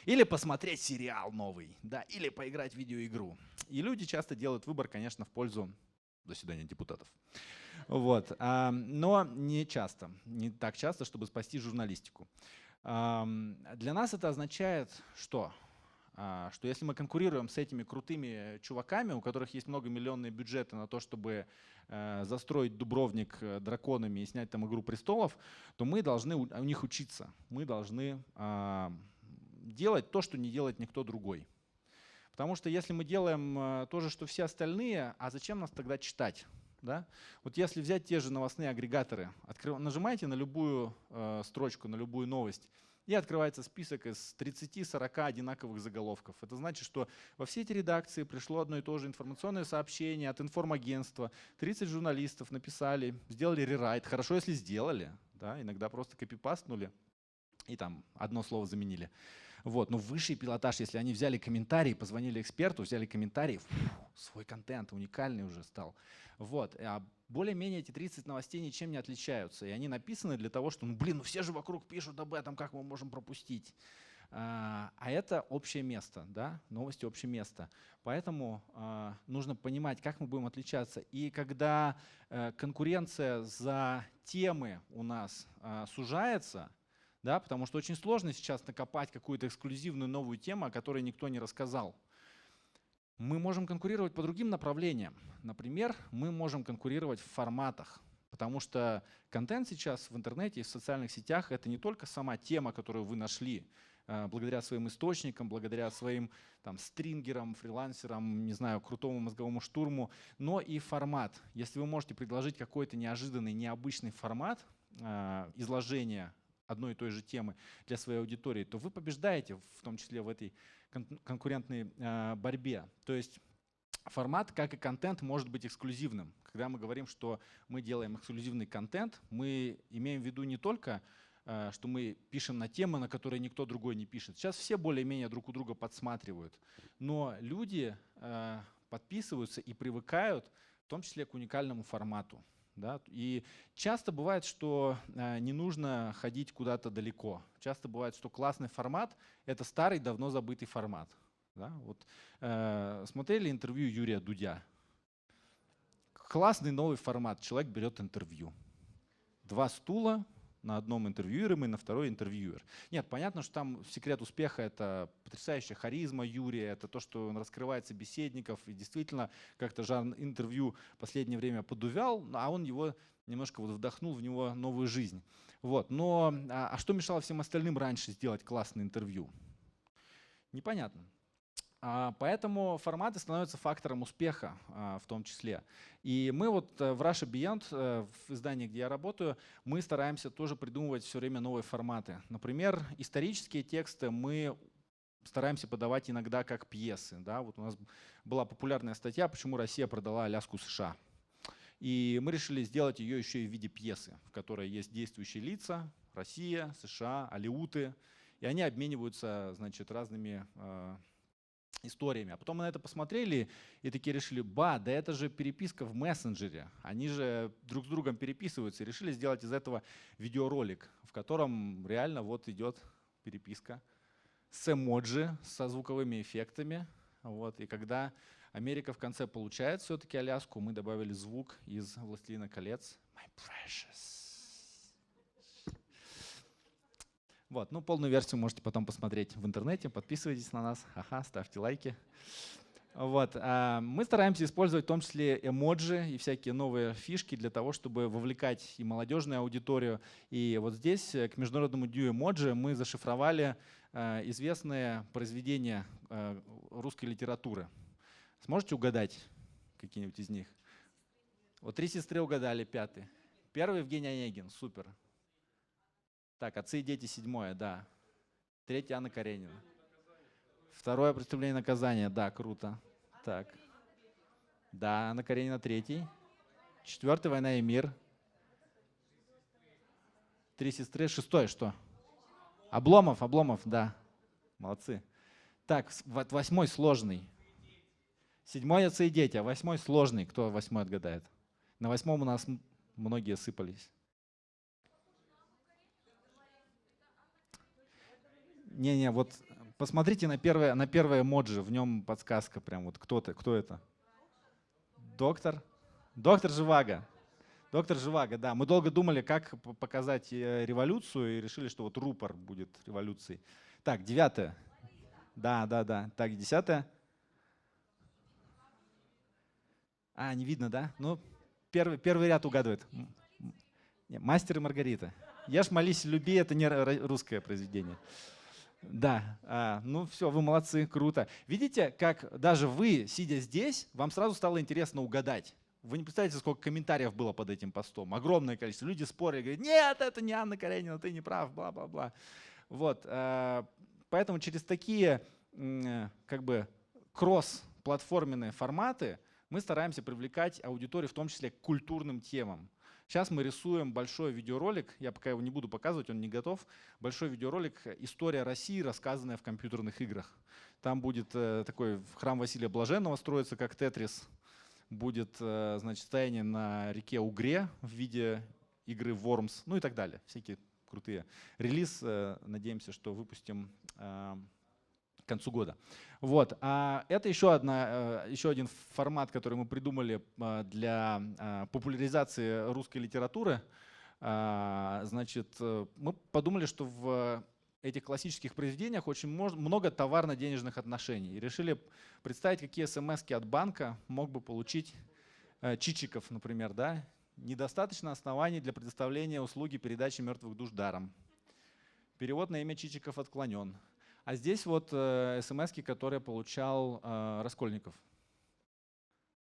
Или посмотреть сериал новый, да, или поиграть в видеоигру. И люди часто делают выбор, конечно, в пользу заседания депутатов. Вот. Но не часто, не так часто, чтобы спасти журналистику. Для нас это означает, что если мы конкурируем с этими крутыми чуваками, у которых есть многомиллионные бюджеты на то, чтобы застроить Дубровник драконами и снять там «Игру престолов», то мы должны у них учиться. Мы должны делать то, что не делает никто другой. Потому что если мы делаем то же, что все остальные, а зачем нас тогда читать? Да? Вот если взять те же новостные агрегаторы, нажимаете на любую строчку, на любую новость, и открывается список из 30-40 одинаковых заголовков. Это значит, что во все эти редакции пришло одно и то же информационное сообщение от информагентства. 30 журналистов написали, сделали рерайт. Хорошо, если сделали. Да? Иногда просто копипастнули и там одно слово заменили. Вот. Но высший пилотаж, если они взяли комментарий, позвонили эксперту, взяли комментарий, свой контент уникальный уже стал. Вот. А более-менее эти 30 новостей ничем не отличаются. И они написаны для того, что, все же вокруг пишут об этом, как мы можем пропустить. А это общее место, да? Новости — общее место. Поэтому нужно понимать, как мы будем отличаться. И когда конкуренция за темы у нас сужается, да, потому что очень сложно сейчас накопать какую-то эксклюзивную новую тему, о которой никто не рассказал. Мы можем конкурировать по другим направлениям. Например, мы можем конкурировать в форматах, потому что контент сейчас в интернете и в социальных сетях — это не только сама тема, которую вы нашли, благодаря своим источникам, благодаря своим там, стрингерам, фрилансерам, не знаю, крутому мозговому штурму, но и формат. Если вы можете предложить какой-то неожиданный, необычный формат изложения одной и той же темы для своей аудитории, то вы побеждаете, в том числе в этой конкурентной борьбе. То есть формат, как и контент, может быть эксклюзивным. Когда мы говорим, что мы делаем эксклюзивный контент, мы имеем в виду не только, что мы пишем на темы, на которые никто другой не пишет. Сейчас все более-менее друг у друга подсматривают, но люди подписываются и привыкают, в том числе к уникальному формату. Да? И часто бывает, что не нужно ходить куда-то далеко. Часто бывает, что классный формат — это старый, давно забытый формат. Да? Вот, смотрели интервью Юрия Дудя? Классный новый формат. Человек берет интервью. 2 стула, на одном интервьюируемый, на второй интервьюер. Нет, понятно, что там секрет успеха — это потрясающая харизма Юрия, это то, что он раскрывает собеседников. И действительно, как-то жанр интервью в последнее время подувял, а он его немножко вдохнул в него новую жизнь. Вот. Но что мешало всем остальным раньше сделать классное интервью? Непонятно. Поэтому форматы становятся фактором успеха в том числе. И мы вот в Russia Beyond, в издании, где я работаю, мы стараемся тоже придумывать все время новые форматы. Например, исторические тексты мы стараемся подавать иногда как пьесы. Да? Вот у нас была популярная статья «Почему Россия продала Аляску США». И мы решили сделать ее еще и в виде пьесы, в которой есть действующие лица: Россия, США, алеуты. И они обмениваются, значит, разными историями. А потом мы на это посмотрели и такие решили: да это же переписка в мессенджере. Они же друг с другом переписываются. И решили сделать из этого видеоролик, в котором реально вот идет переписка с эмоджи, со звуковыми эффектами. Вот. И когда Америка в конце получает все-таки Аляску, мы добавили звук из «Властелина колец». My precious. Вот, полную версию можете потом посмотреть в интернете. Подписывайтесь на нас, ставьте лайки. Вот. Мы стараемся использовать в том числе эмоджи и всякие новые фишки для того, чтобы вовлекать и молодежную аудиторию. И вот здесь к Международному дню эмоджи мы зашифровали известные произведения русской литературы. Сможете угадать какие-нибудь из них? Вот «Три сестры» угадали, пятый. Первый — Евгений Онегин, супер. Так, «Отцы и дети» седьмое, да. Третий — Анна Каренина. Второе — «Преступление и наказание», да, круто. Так. Да, Анна Каренина третий. Четвертый — «Война и мир». «Три сестры». Шестой что? Обломов, Обломов, да. Молодцы. Так, восьмой сложный. Седьмой — «Отцы и дети», а восьмой сложный. Кто восьмой отгадает? На восьмом у нас многие сыпались. Не-не, вот посмотрите на первое эмоджи, в нем подсказка прям. Вот кто это? Доктор? Доктор Живаго. Доктор Живаго, да. Мы долго думали, как показать революцию, и решили, что вот рупор будет революцией. Так, девятое. Да. Так, десятое. Не видно, да? Ну, первый ряд угадывает. «Мастер и Маргарита». «Ешь, молись, люби» — это не русское произведение. Да, ну все, вы молодцы, круто. Видите, как даже вы, сидя здесь, вам сразу стало интересно угадать. Вы не представляете, сколько комментариев было под этим постом. Огромное количество. Люди спорили, говорят: нет, это не Анна Каренина, ты не прав, бла-бла-бла. Вот, поэтому через такие как бы кросс-платформенные форматы мы стараемся привлекать аудиторию, в том числе к культурным темам. Сейчас мы рисуем большой видеоролик, я пока его не буду показывать, он не готов. Большой видеоролик «История России, рассказанная в компьютерных играх». Там будет такой храм Василия Блаженного строиться, как Тетрис. Будет, значит, стояние на реке Угре в виде игры Worms, ну и так далее. Всякие крутые. Релиз, надеемся, что выпустим к концу года. Вот. Это еще один формат, который мы придумали для популяризации русской литературы. Значит, мы подумали, что в этих классических произведениях очень много товарно-денежных отношений. И решили представить, какие смс-ки от банка мог бы получить Чичиков, например. Да? Недостаточно оснований для предоставления услуги передачи мертвых душ даром. Перевод на имя Чичиков отклонен. А здесь вот смс-ки, которые получал Раскольников.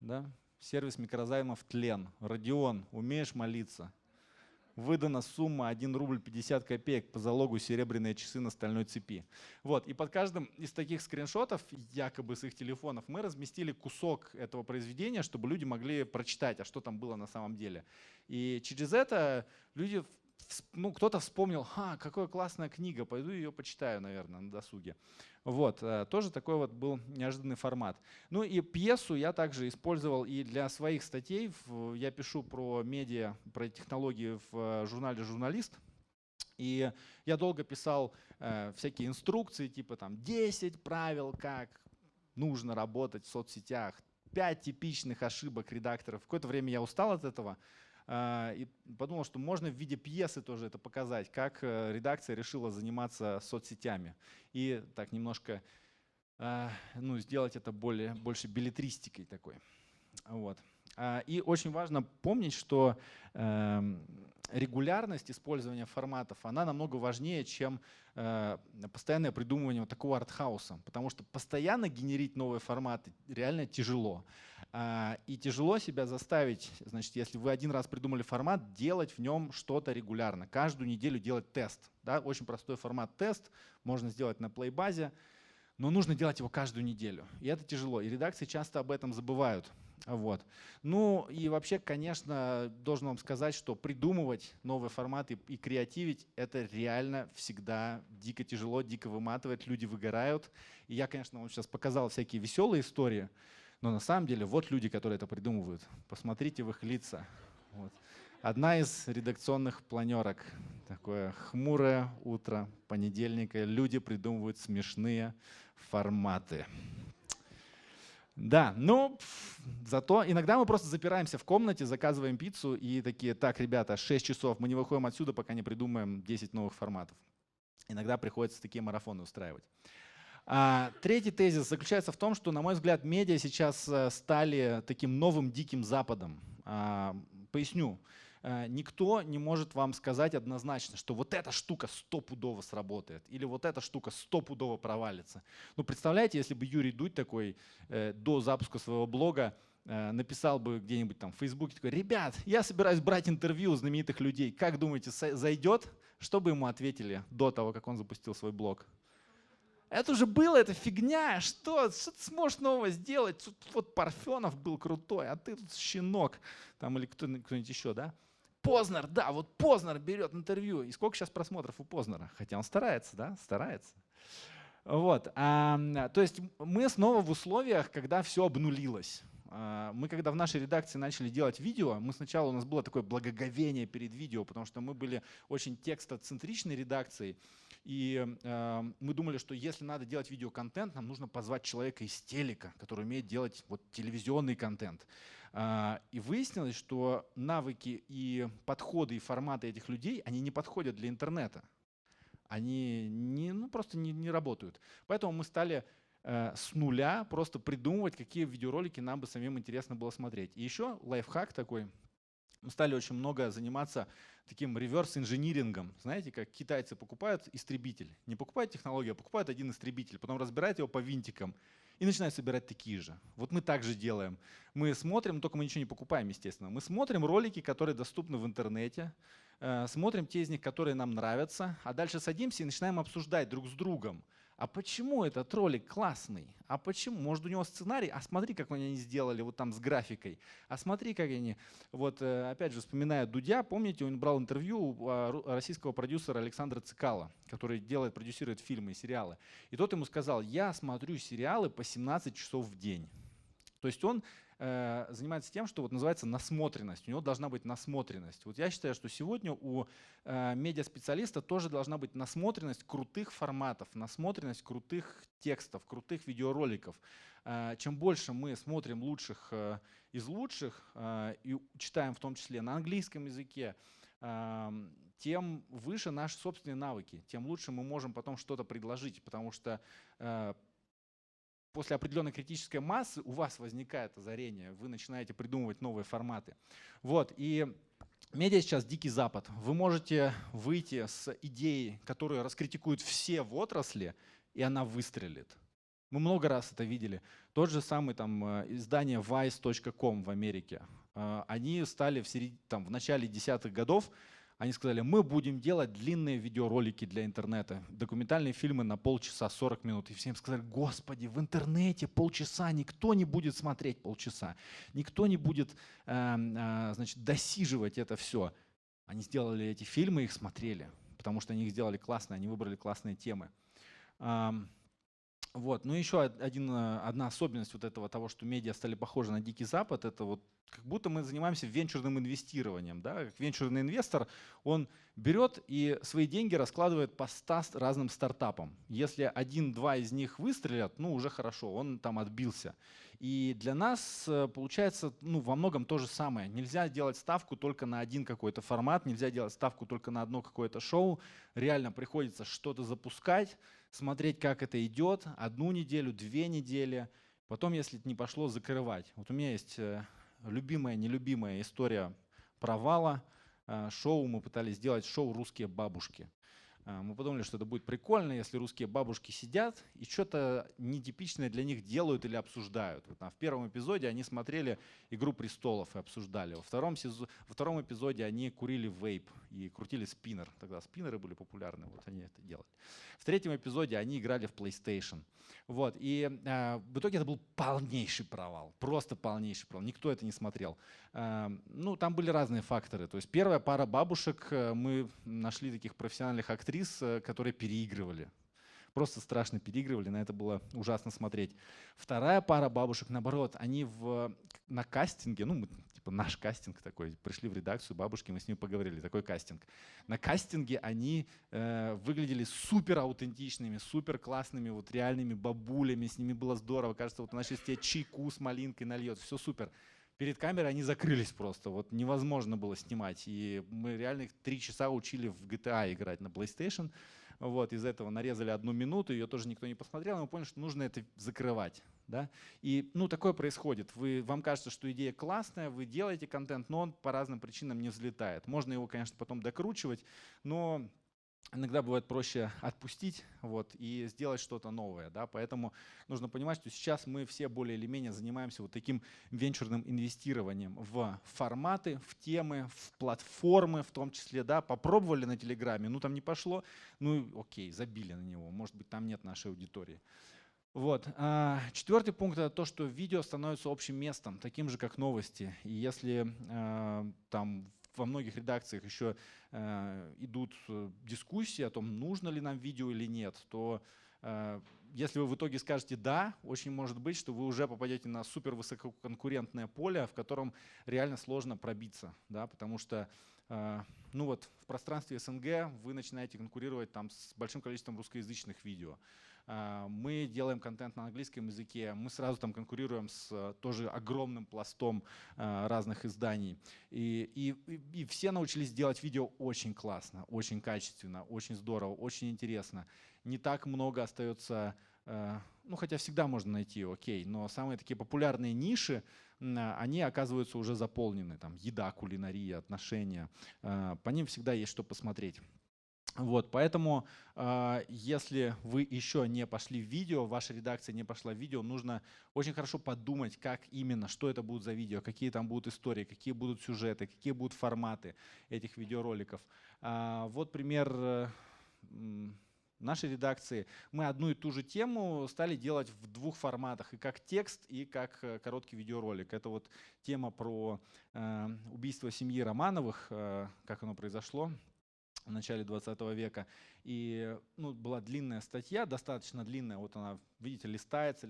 Да? Сервис микрозаймов «Тлен». Родион, умеешь молиться? Выдана сумма 1 рубль 50 копеек по залогу серебряные часы на стальной цепи. Вот. И под каждым из таких скриншотов, якобы с их телефонов, мы разместили кусок этого произведения, чтобы люди могли прочитать, а что там было на самом деле. И через это люди, кто-то вспомнил: какая классная книга, пойду ее почитаю, наверное, на досуге. Вот, тоже такой вот был неожиданный формат. Ну и пьесу я также использовал и для своих статей. Я пишу про медиа, про технологии в журнале «Журналист». И я долго писал всякие инструкции, типа там 10 правил, как нужно работать в соцсетях, 5 типичных ошибок редакторов. В какое-то время я устал от этого. И подумал, что можно в виде пьесы тоже это показать, как редакция решила заниматься соцсетями. И так немножко сделать это больше беллетристикой такой. Вот. И очень важно помнить, что регулярность использования форматов, она намного важнее, чем постоянное придумывание вот такого артхауса. Потому что постоянно генерить новые форматы реально тяжело. И тяжело себя заставить, значит, если вы один раз придумали формат, делать в нем что-то регулярно. Каждую неделю делать тест. Да? Очень простой формат тест, можно сделать на плейбазе, но нужно делать его каждую неделю. И это тяжело. И редакции часто об этом забывают. Вот. Ну и вообще, конечно, должен вам сказать, что придумывать новые форматы и креативить — это реально всегда дико тяжело, дико выматывает, люди выгорают. И я, конечно, вам сейчас показал всякие веселые истории, но на самом деле вот люди, которые это придумывают. Посмотрите в их лица. Вот. Одна из редакционных планерок. Такое хмурое утро понедельника. Люди придумывают смешные форматы. Да, ну зато иногда мы просто запираемся в комнате, заказываем пиццу и такие: так, ребята, 6 часов, мы не выходим отсюда, пока не придумаем 10 новых форматов. Иногда приходится такие марафоны устраивать. Третий тезис заключается в том, что, на мой взгляд, медиа сейчас стали таким новым диким западом. Поясню. Никто не может вам сказать однозначно, что вот эта штука стопудово сработает или вот эта штука стопудово провалится. Ну, представляете, если бы Юрий Дудь такой до запуска своего блога написал бы где-нибудь там в Фейсбуке такой: ребят, я собираюсь брать интервью у знаменитых людей, как думаете, зайдет? Что бы ему ответили до того, как он запустил свой блог? Это уже было, это фигня, что ты сможешь нового сделать? Тут вот Парфенов был крутой, а ты тут щенок, там или кто-нибудь еще, да? Познер, да, вот Познер берет интервью. И сколько сейчас просмотров у Познера? Хотя он старается, да, старается. Вот, то есть мы снова в условиях, когда все обнулилось. Мы когда в нашей редакции начали делать видео, сначала у нас было такое благоговение перед видео, потому что мы были очень текстоцентричной редакцией. И мы думали, что если надо делать видеоконтент, нам нужно позвать человека из телека, который умеет делать вот телевизионный контент. И выяснилось, что навыки и подходы и форматы этих людей, они не подходят для интернета. Они просто не работают. Поэтому мы стали с нуля просто придумывать, какие видеоролики нам бы самим интересно было смотреть. И еще лайфхак такой. Мы стали очень много заниматься таким реверс-инжинирингом. Знаете, как китайцы покупают истребитель. Не покупают технологию, а покупают один истребитель, потом разбирают его по винтикам и начинают собирать такие же. Вот мы так же делаем. Мы смотрим, только мы ничего не покупаем, естественно. Мы смотрим ролики, которые доступны в интернете, смотрим те из них, которые нам нравятся, а дальше садимся и начинаем обсуждать друг с другом. А почему этот ролик классный? А почему? Может, у него сценарий? А смотри, как они сделали вот там с графикой. А смотри, как они… Вот опять же, вспоминая Дудя, помните, он брал интервью у российского продюсера Александра Цикала, который продюсирует фильмы и сериалы. И тот ему сказал: я смотрю сериалы по 17 часов в день. То есть он занимается тем, что вот называется насмотренность. У него должна быть насмотренность. Вот я считаю, что сегодня у медиаспециалиста тоже должна быть насмотренность крутых форматов, насмотренность крутых текстов, крутых видеороликов. Чем больше мы смотрим лучших из лучших и читаем в том числе на английском языке, тем выше наши собственные навыки, тем лучше мы можем потом что-то предложить, потому что после определенной критической массы у вас возникает озарение, вы начинаете придумывать новые форматы. Вот, и медиа сейчас дикий запад. Вы можете выйти с идеей, которую раскритикуют все в отрасли, и она выстрелит. Мы много раз это видели. Тот же самый там издание vice.com в Америке. Они стали в начале 10-х годов, они сказали: мы будем делать длинные видеоролики для интернета, документальные фильмы на полчаса, 40 минут. И всем сказали: господи, в интернете полчаса, никто не будет смотреть полчаса, никто не будет досиживать это все. Они сделали эти фильмы, их смотрели, потому что они их сделали классно, они выбрали классные темы. Вот. Ну еще одна особенность вот этого того, что медиа стали похожи на Дикий Запад, это вот как будто мы занимаемся венчурным инвестированием. Да? Как венчурный инвестор, он берет и свои деньги раскладывает по 100 разным стартапам. Если 1-2 из них выстрелят, ну уже хорошо, он там отбился. И для нас получается во многом то же самое. Нельзя делать ставку только на один какой-то формат, нельзя делать ставку только на одно какое-то шоу. Реально приходится что-то запускать, смотреть, как это идет, 1 неделю, 2 недели. Потом, если не пошло, закрывать. Вот у меня есть любимая, нелюбимая история провала. Шоу мы пытались сделать, шоу «Русские бабушки». Мы подумали, что это будет прикольно, если русские бабушки сидят и что-то нетипичное для них делают или обсуждают. Вот, в первом эпизоде они смотрели «Игру престолов» и обсуждали. Во втором эпизоде они курили вейп и крутили спиннер. Тогда спиннеры были популярны, вот они это делали. В третьем эпизоде они играли в PlayStation. Вот, и в итоге это был полнейший провал, просто полнейший провал. Никто это не смотрел. Там были разные факторы. То есть первая пара бабушек, мы нашли таких профессиональных актрис, которые переигрывали. Просто страшно переигрывали, на это было ужасно смотреть. Вторая пара бабушек, наоборот, они на кастинге, наш кастинг такой, пришли в редакцию бабушки, мы с ними поговорили, такой кастинг. На кастинге они выглядели супер аутентичными, супер классными, вот реальными бабулями, с ними было здорово. Кажется, вот она сейчас тебе чайку с малинкой нальет, все супер. Перед камерой они закрылись просто, вот невозможно было снимать. И мы реально их 3 часа учили в GTA играть на PlayStation. вот, из этого нарезали 1 минуту, ее тоже никто не посмотрел, и мы поняли, что нужно это закрывать. Да? И такое происходит. Вам кажется, что идея классная, вы делаете контент, но он по разным причинам не взлетает. Можно его, конечно, потом докручивать, но иногда бывает проще отпустить и сделать что-то новое. Да? Поэтому нужно понимать, что сейчас мы все более или менее занимаемся вот таким венчурным инвестированием в форматы, в темы, в платформы в том числе. Да? Попробовали на Телеграме, там не пошло, окей, забили на него, может быть там нет нашей аудитории. Четвертый пункт — это то, что видео становится общим местом, таким же, как новости. И если там во многих редакциях еще идут дискуссии о том, нужно ли нам видео или нет, то если вы в итоге скажете «да», очень может быть, что вы уже попадете на супервысококонкурентное поле, в котором реально сложно пробиться, да, потому что в пространстве СНГ вы начинаете конкурировать там с большим количеством русскоязычных видео. Мы делаем контент на английском языке, мы сразу там конкурируем с тоже огромным пластом разных изданий. И все научились делать видео очень классно, очень качественно, очень здорово, очень интересно. Не так много остается, хотя всегда можно найти, окей, но самые такие популярные ниши, они оказываются уже заполнены. Там еда, кулинария, отношения. По ним всегда есть что посмотреть. Поэтому, если вы еще не пошли в видео, ваша редакция не пошла в видео, нужно очень хорошо подумать, как именно, что это будут за видео, какие там будут истории, какие будут сюжеты, какие будут форматы этих видеороликов. Вот пример нашей редакции. Мы одну и ту же тему стали делать в 2 форматах, и как текст, и как короткий видеоролик. Это вот тема про убийство семьи Романовых, как оно произошло в начале 20 века. И была длинная статья, достаточно длинная, вот она, видите, листается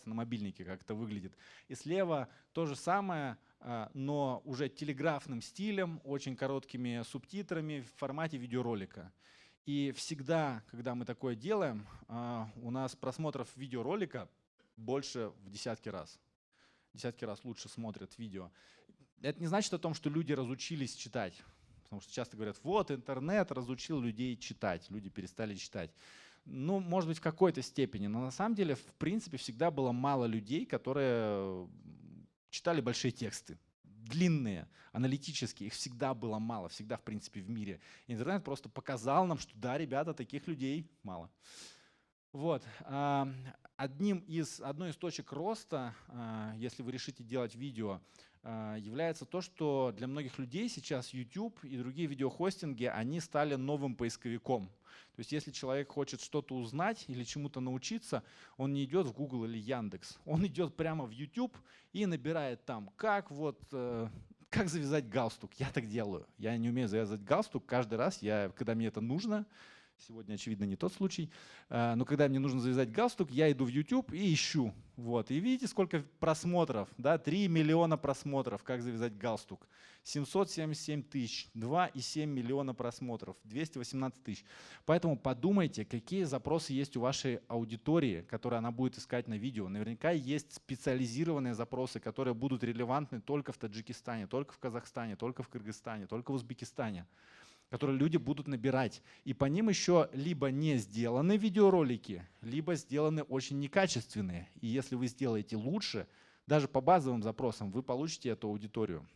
на мобильнике, как это выглядит. И слева то же самое, но уже телеграфным стилем, очень короткими субтитрами в формате видеоролика. И всегда, когда мы такое делаем, у нас просмотров видеоролика больше в десятки раз. Десятки раз лучше смотрят видео. Это не значит о том, что люди разучились читать. Потому что часто говорят, вот интернет разучил людей читать, люди перестали читать. Может быть, в какой-то степени, но на самом деле, в принципе, всегда было мало людей, которые читали большие тексты. Длинные, аналитические, их всегда было мало, всегда, в принципе, в мире. Интернет просто показал нам, что да, ребята, таких людей мало. Одной из точек роста, если вы решите делать видео, является то, что для многих людей сейчас YouTube и другие видеохостинги, они стали новым поисковиком. То есть если человек хочет что-то узнать или чему-то научиться, он не идет в Google или Яндекс, он идет прямо в YouTube и набирает там, как завязать галстук. Я так делаю. Я не умею завязывать галстук каждый раз, когда мне это нужно. Сегодня, очевидно, не тот случай. Но когда мне нужно завязать галстук, я иду в YouTube и ищу. И видите, сколько просмотров? Да? 3 миллиона просмотров, как завязать галстук. 777 тысяч, 2,7 миллиона просмотров, 218 тысяч. Поэтому подумайте, какие запросы есть у вашей аудитории, которые она будет искать на видео. Наверняка есть специализированные запросы, которые будут релевантны только в Таджикистане, только в Казахстане, только в Кыргызстане, только в Узбекистане, которые люди будут набирать. И по ним еще либо не сделаны видеоролики, либо сделаны очень некачественные. И если вы сделаете лучше, даже по базовым запросам, вы получите эту аудиторию.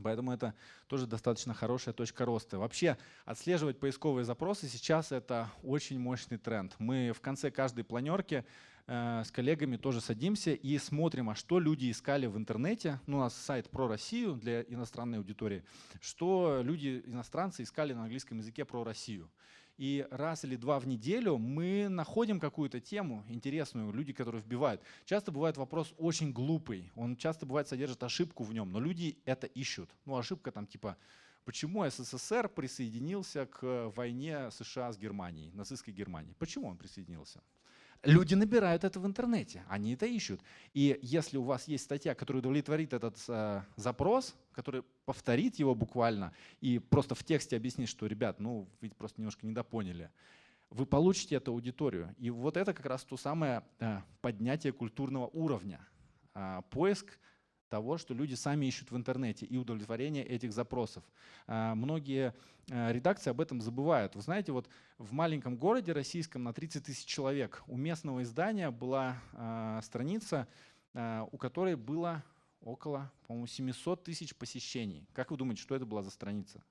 Поэтому это тоже достаточно хорошая точка роста. Вообще отслеживать поисковые запросы сейчас это очень мощный тренд. Мы в конце каждой планерки с коллегами тоже садимся и смотрим, а что люди искали в интернете. У нас сайт про Россию для иностранной аудитории. Что люди, иностранцы, искали на английском языке про Россию. И раз или два в неделю мы находим какую-то тему интересную, люди, которые вбивают. Часто бывает вопрос очень глупый, он часто бывает содержит ошибку в нем, но люди это ищут. Ошибка там типа, почему СССР присоединился к войне США с Германией, нацистской Германией? Почему он присоединился? Люди набирают это в интернете, они это ищут. И если у вас есть статья, которая удовлетворит этот запрос, который повторит его буквально и просто в тексте объяснит, что, ребят, вы просто немножко недопоняли, вы получите эту аудиторию. И вот это как раз то самое поднятие культурного уровня. Поиск того, что люди сами ищут в интернете и удовлетворение этих запросов. Многие редакции об этом забывают. Вы знаете, вот в маленьком городе российском на 30 тысяч человек у местного издания была страница, у которой было около, по-моему, 700 тысяч посещений. Как вы думаете, что это была за страница?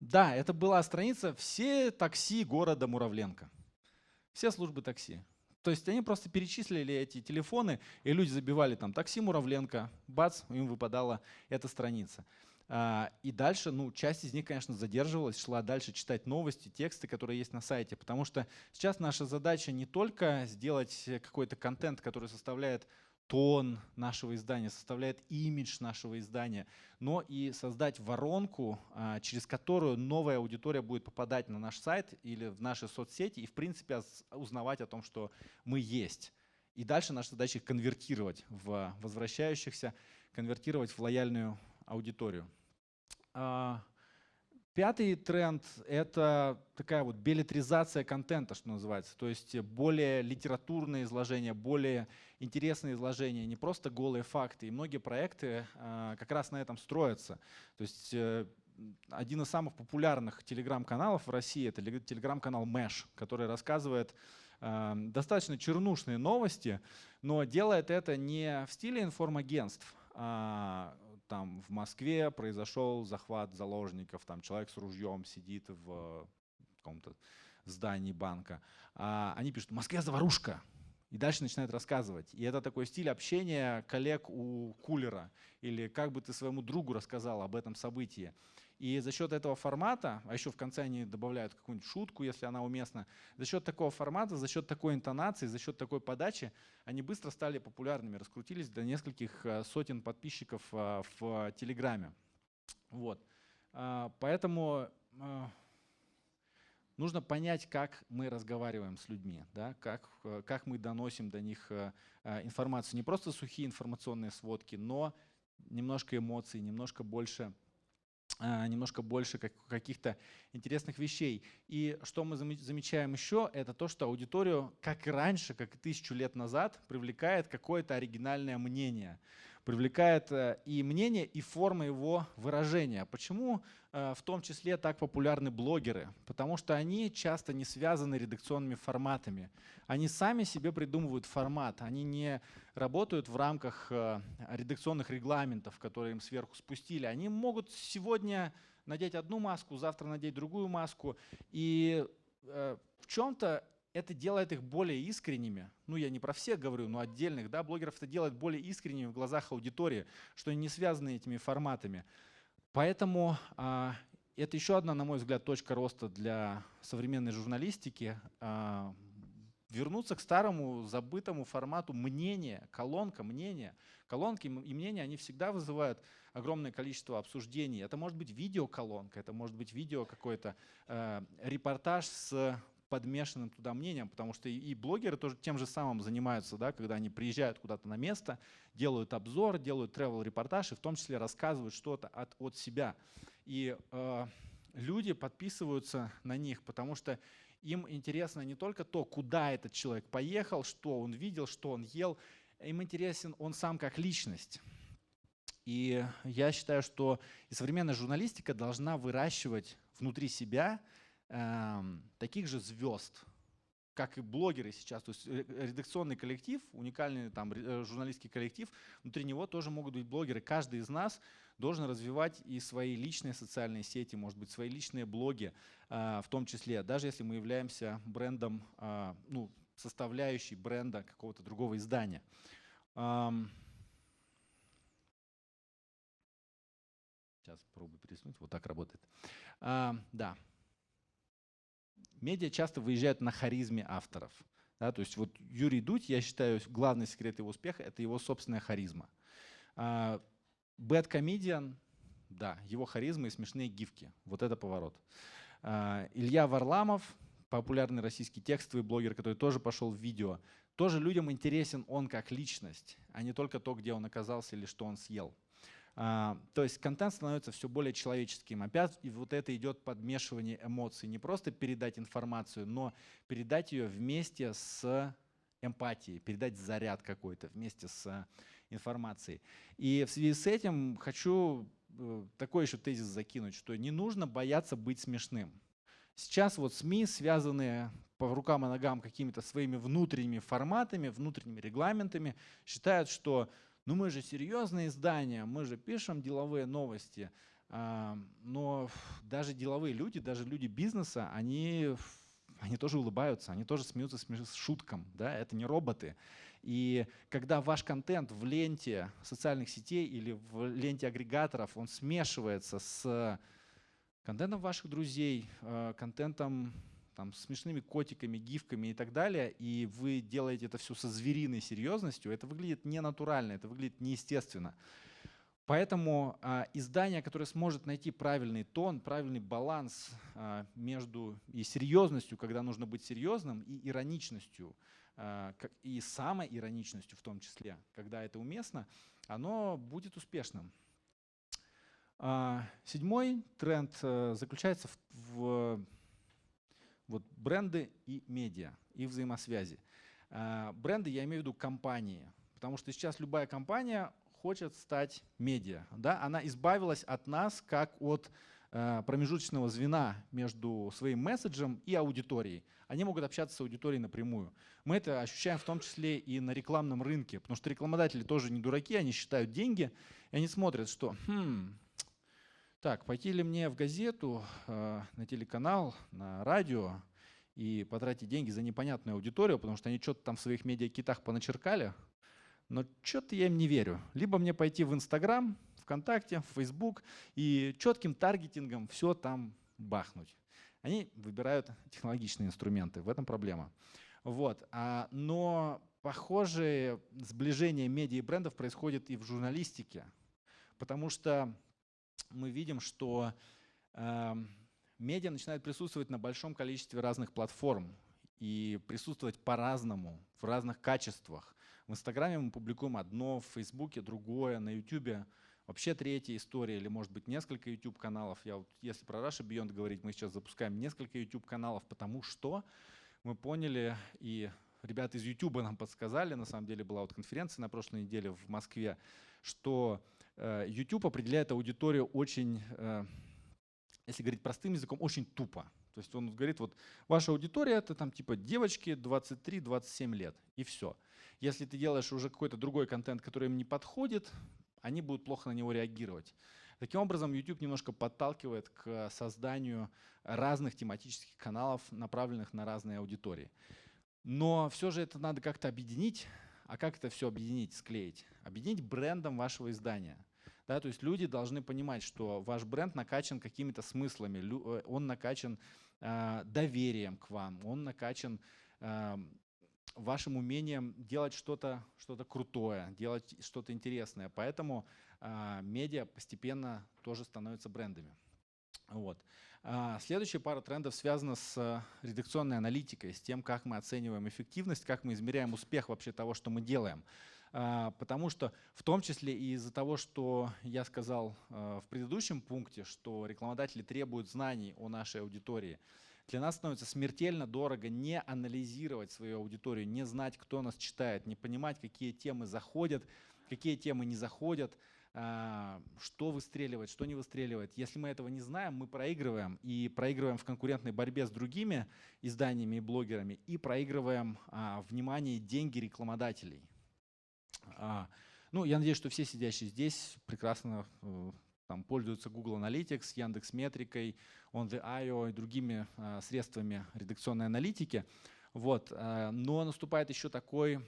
Да, это была страница «Все такси города Муравленко». Все службы такси. То есть они просто перечислили эти телефоны, и люди забивали там «Такси Муравленко», бац, им выпадала эта страница. И дальше, часть из них, конечно, задерживалась, шла дальше читать новости, тексты, которые есть на сайте, потому что сейчас наша задача не только сделать какой-то контент, который составляет тон нашего издания, составляет имидж нашего издания, но и создать воронку, через которую новая аудитория будет попадать на наш сайт или в наши соцсети и, в принципе, узнавать о том, что мы есть. И дальше наша задача их конвертировать в возвращающихся, конвертировать в лояльную аудиторию. Пятый тренд — это такая вот беллетризация контента, что называется, то есть более литературные изложения, более интересные изложения, не просто голые факты. И многие проекты как раз на этом строятся. То есть один из самых популярных телеграм-каналов в России — это телеграм-канал Мэш, который рассказывает достаточно чернушные новости, но делает это не в стиле информагентств. Там в Москве произошел захват заложников, там человек с ружьем сидит в каком-то здании банка. Они пишут: «В Москве заварушка». И дальше начинают рассказывать. И это такой стиль общения коллег у кулера. Или как бы ты своему другу рассказал об этом событии. И за счет этого формата, а еще в конце они добавляют какую-нибудь шутку, если она уместна, за счет такого формата, за счет такой интонации, за счет такой подачи они быстро стали популярными, раскрутились до нескольких сотен подписчиков в Телеграме. Вот. Поэтому нужно понять, как мы разговариваем с людьми, да? как мы доносим до них информацию. Не просто сухие информационные сводки, но немножко эмоций, немножко больше каких-то интересных вещей. И что мы замечаем еще, это то, что аудиторию, как и раньше, как и 1000 лет назад, привлекает какое-то оригинальное мнение. Привлекает и мнение, и форма его выражения. Почему в том числе так популярны блогеры? Потому что они часто не связаны редакционными форматами. Они сами себе придумывают формат. Они не работают в рамках редакционных регламентов, которые им сверху спустили. Они могут сегодня надеть одну маску, завтра надеть другую маску. И в чем-то это делает их более искренними. Я не про всех говорю, но отдельных блогеров это делает более искренними в глазах аудитории, что они не связаны этими форматами. Поэтому это еще одна, на мой взгляд, точка роста для современной журналистики. Вернуться к старому забытому формату мнения, колонка, мнения. Колонки и мнения, они всегда вызывают огромное количество обсуждений. Это может быть видеоколонка, это может быть видео какой-то, репортаж с подмешанным туда мнением, потому что и блогеры тоже тем же самым занимаются, когда они приезжают куда-то на место, делают обзор, делают travel-репортаж и в том числе рассказывают что-то от себя. И люди подписываются на них, потому что им интересно не только то, куда этот человек поехал, что он видел, что он ел, им интересен он сам как личность. И я считаю, что и современная журналистика должна выращивать внутри себя таких же звезд, как и блогеры сейчас. То есть редакционный коллектив, уникальный журналистский коллектив, внутри него тоже могут быть блогеры. Каждый из нас должен развивать и свои личные социальные сети, может быть, свои личные блоги в том числе, даже если мы являемся брендом, составляющей бренда какого-то другого издания. Сейчас попробую пересунуть. Вот так работает. Да. Медиа часто выезжают на харизме авторов. То есть вот Юрий Дудь, я считаю, главный секрет его успеха — это его собственная харизма. Bad Comedian, да, его харизма и смешные гифки. Вот это поворот. Илья Варламов, популярный российский текстовый блогер, который тоже пошел в видео. Тоже людям интересен он как личность, а не только то, где он оказался или что он съел. То есть контент становится все более человеческим. Опять и вот это идет подмешивание эмоций. Не просто передать информацию, но передать ее вместе с эмпатии, передать заряд какой-то вместе с информацией. И в связи с этим хочу такой еще тезис закинуть, что не нужно бояться быть смешным. Сейчас вот СМИ, связанные по рукам и ногам какими-то своими внутренними форматами, внутренними регламентами, считают, что ну мы же серьезные издания, мы же пишем деловые новости, но даже деловые люди, даже люди бизнеса, они тоже улыбаются, они тоже смеются с шуткам, да, это не роботы. И когда ваш контент в ленте социальных сетей или в ленте агрегаторов, он смешивается с контентом ваших друзей, контентом там, с смешными котиками, гифками и так далее, и вы делаете это все со звериной серьезностью, это выглядит ненатурально, это выглядит неестественно. Поэтому издание, которое сможет найти правильный тон, правильный баланс между и серьезностью, когда нужно быть серьезным, и ироничностью, и самоироничностью в том числе, когда это уместно, оно будет успешным. Седьмой тренд заключается в вот бренды и медиа, и взаимосвязи. Бренды, я имею в виду компании, потому что сейчас любая компания хочет стать медиа. Да? Она избавилась от нас как от промежуточного звена между своим месседжем и аудиторией. Они могут общаться с аудиторией напрямую. Мы это ощущаем в том числе и на рекламном рынке, потому что рекламодатели тоже не дураки, они считают деньги, и они смотрят, что так, пойти ли мне в газету, на телеканал, на радио и потратить деньги за непонятную аудиторию, потому что они что-то там в своих медиакитах поначеркали, но что-то я им не верю. Либо мне пойти в Инстаграм, ВКонтакте, в Фейсбук и четким таргетингом все там бахнуть. Они выбирают технологичные инструменты, в этом проблема. Вот. Но похожее сближение медиа и брендов происходит и в журналистике, потому что мы видим, что медиа начинают присутствовать на большом количестве разных платформ и присутствовать по-разному, в разных качествах. В Инстаграме мы публикуем одно, в Фейсбуке другое, на Ютубе вообще третья история, или может быть несколько YouTube-каналов. Если про Russia Beyond говорить, мы сейчас запускаем несколько YouTube-каналов, потому что мы поняли, и ребята из YouTube нам подсказали, на самом деле была вот конференция на прошлой неделе в Москве, что YouTube определяет аудиторию очень, если говорить простым языком, очень тупо. То есть он говорит, вот ваша аудитория это там типа девочки 23-27 лет и все. Если ты делаешь уже какой-то другой контент, который им не подходит, они будут плохо на него реагировать. Таким образом, YouTube немножко подталкивает к созданию разных тематических каналов, направленных на разные аудитории. Но все же это надо как-то объединить. А как это все объединить, склеить? Объединить брендом вашего издания. Да, то есть люди должны понимать, что ваш бренд накачан какими-то смыслами, он накачан доверием к вам, он накачан вашим умением делать что-то крутое, делать что-то интересное. Поэтому медиа постепенно тоже становятся брендами. Вот. Следующая пара трендов связана с редакционной аналитикой, с тем, как мы оцениваем эффективность, как мы измеряем успех вообще того, что мы делаем. Потому что в том числе и из-за того, что я сказал в предыдущем пункте, что рекламодатели требуют знаний о нашей аудитории, для нас становится смертельно дорого не анализировать свою аудиторию, не знать, кто нас читает, не понимать, какие темы заходят, какие темы не заходят, что выстреливает, что не выстреливает. Если мы этого не знаем, мы проигрываем. И проигрываем в конкурентной борьбе с другими изданиями и блогерами, и проигрываем внимание и деньги рекламодателей. Ну, я надеюсь, что все сидящие здесь прекрасно там, пользуются Google Analytics, Яндекс.Метрикой, On.the.io и другими средствами редакционной аналитики. Вот. Но наступает еще такой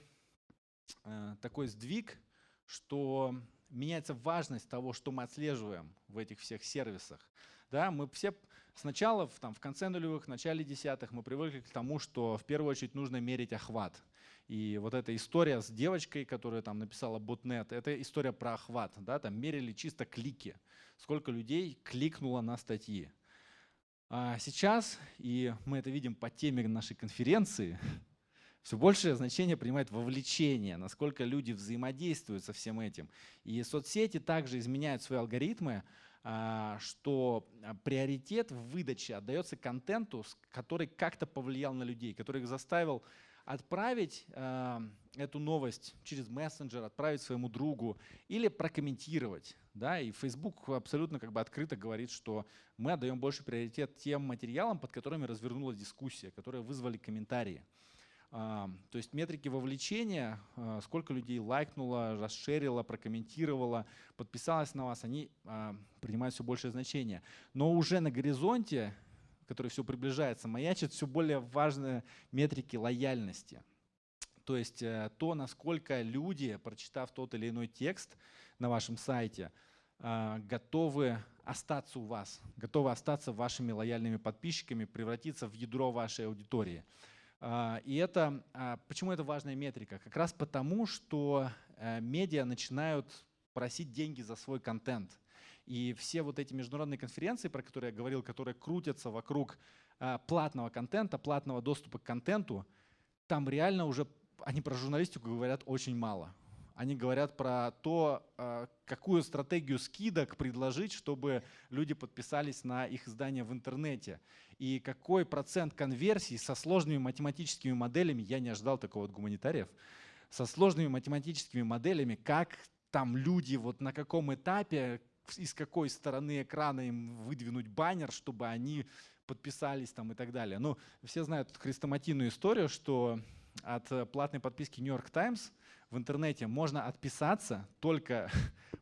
сдвиг, что меняется важность того, что мы отслеживаем в этих всех сервисах. Да, мы все сначала, в конце нулевых, в начале десятых мы привыкли к тому, что в первую очередь нужно мерить охват. И вот эта история с девочкой, которая там написала ботнет, это история про охват. Да, там мерили чисто клики, сколько людей кликнуло на статьи. А сейчас, и мы это видим по теме нашей конференции, все большее значение принимает вовлечение, насколько люди взаимодействуют со всем этим. И соцсети также изменяют свои алгоритмы, что приоритет в выдаче отдается контенту, который как-то повлиял на людей, который их заставил отправить эту новость через мессенджер, отправить своему другу или прокомментировать. Да? И Facebook абсолютно как бы открыто говорит, что мы отдаем больше приоритет тем материалам, под которыми развернулась дискуссия, которые вызвали комментарии. То есть метрики вовлечения, сколько людей лайкнуло, расширило, прокомментировало, подписалось на вас, они принимают все большее значение. Но уже на горизонте, который все приближается, маячат все более важные метрики лояльности. То есть то, насколько люди, прочитав тот или иной текст на вашем сайте, готовы остаться у вас, готовы остаться вашими лояльными подписчиками, превратиться в ядро вашей аудитории. И это, почему это важная метрика? Как раз потому, что медиа начинают просить деньги за свой контент. И все вот эти международные конференции, про которые я говорил, которые крутятся вокруг платного контента, платного доступа к контенту, там реально уже они про журналистику говорят очень мало. Они говорят про то, какую стратегию скидок предложить, чтобы люди подписались на их издание в интернете. И какой процент конверсий со сложными математическими моделями, я не ожидал такого от гуманитариев, со сложными математическими моделями, как там люди, вот на каком этапе, из какой стороны экрана им выдвинуть баннер, чтобы они подписались там и так далее. Ну, все знают эту хрестоматийную историю, что от платной подписки New York Times в интернете можно отписаться, только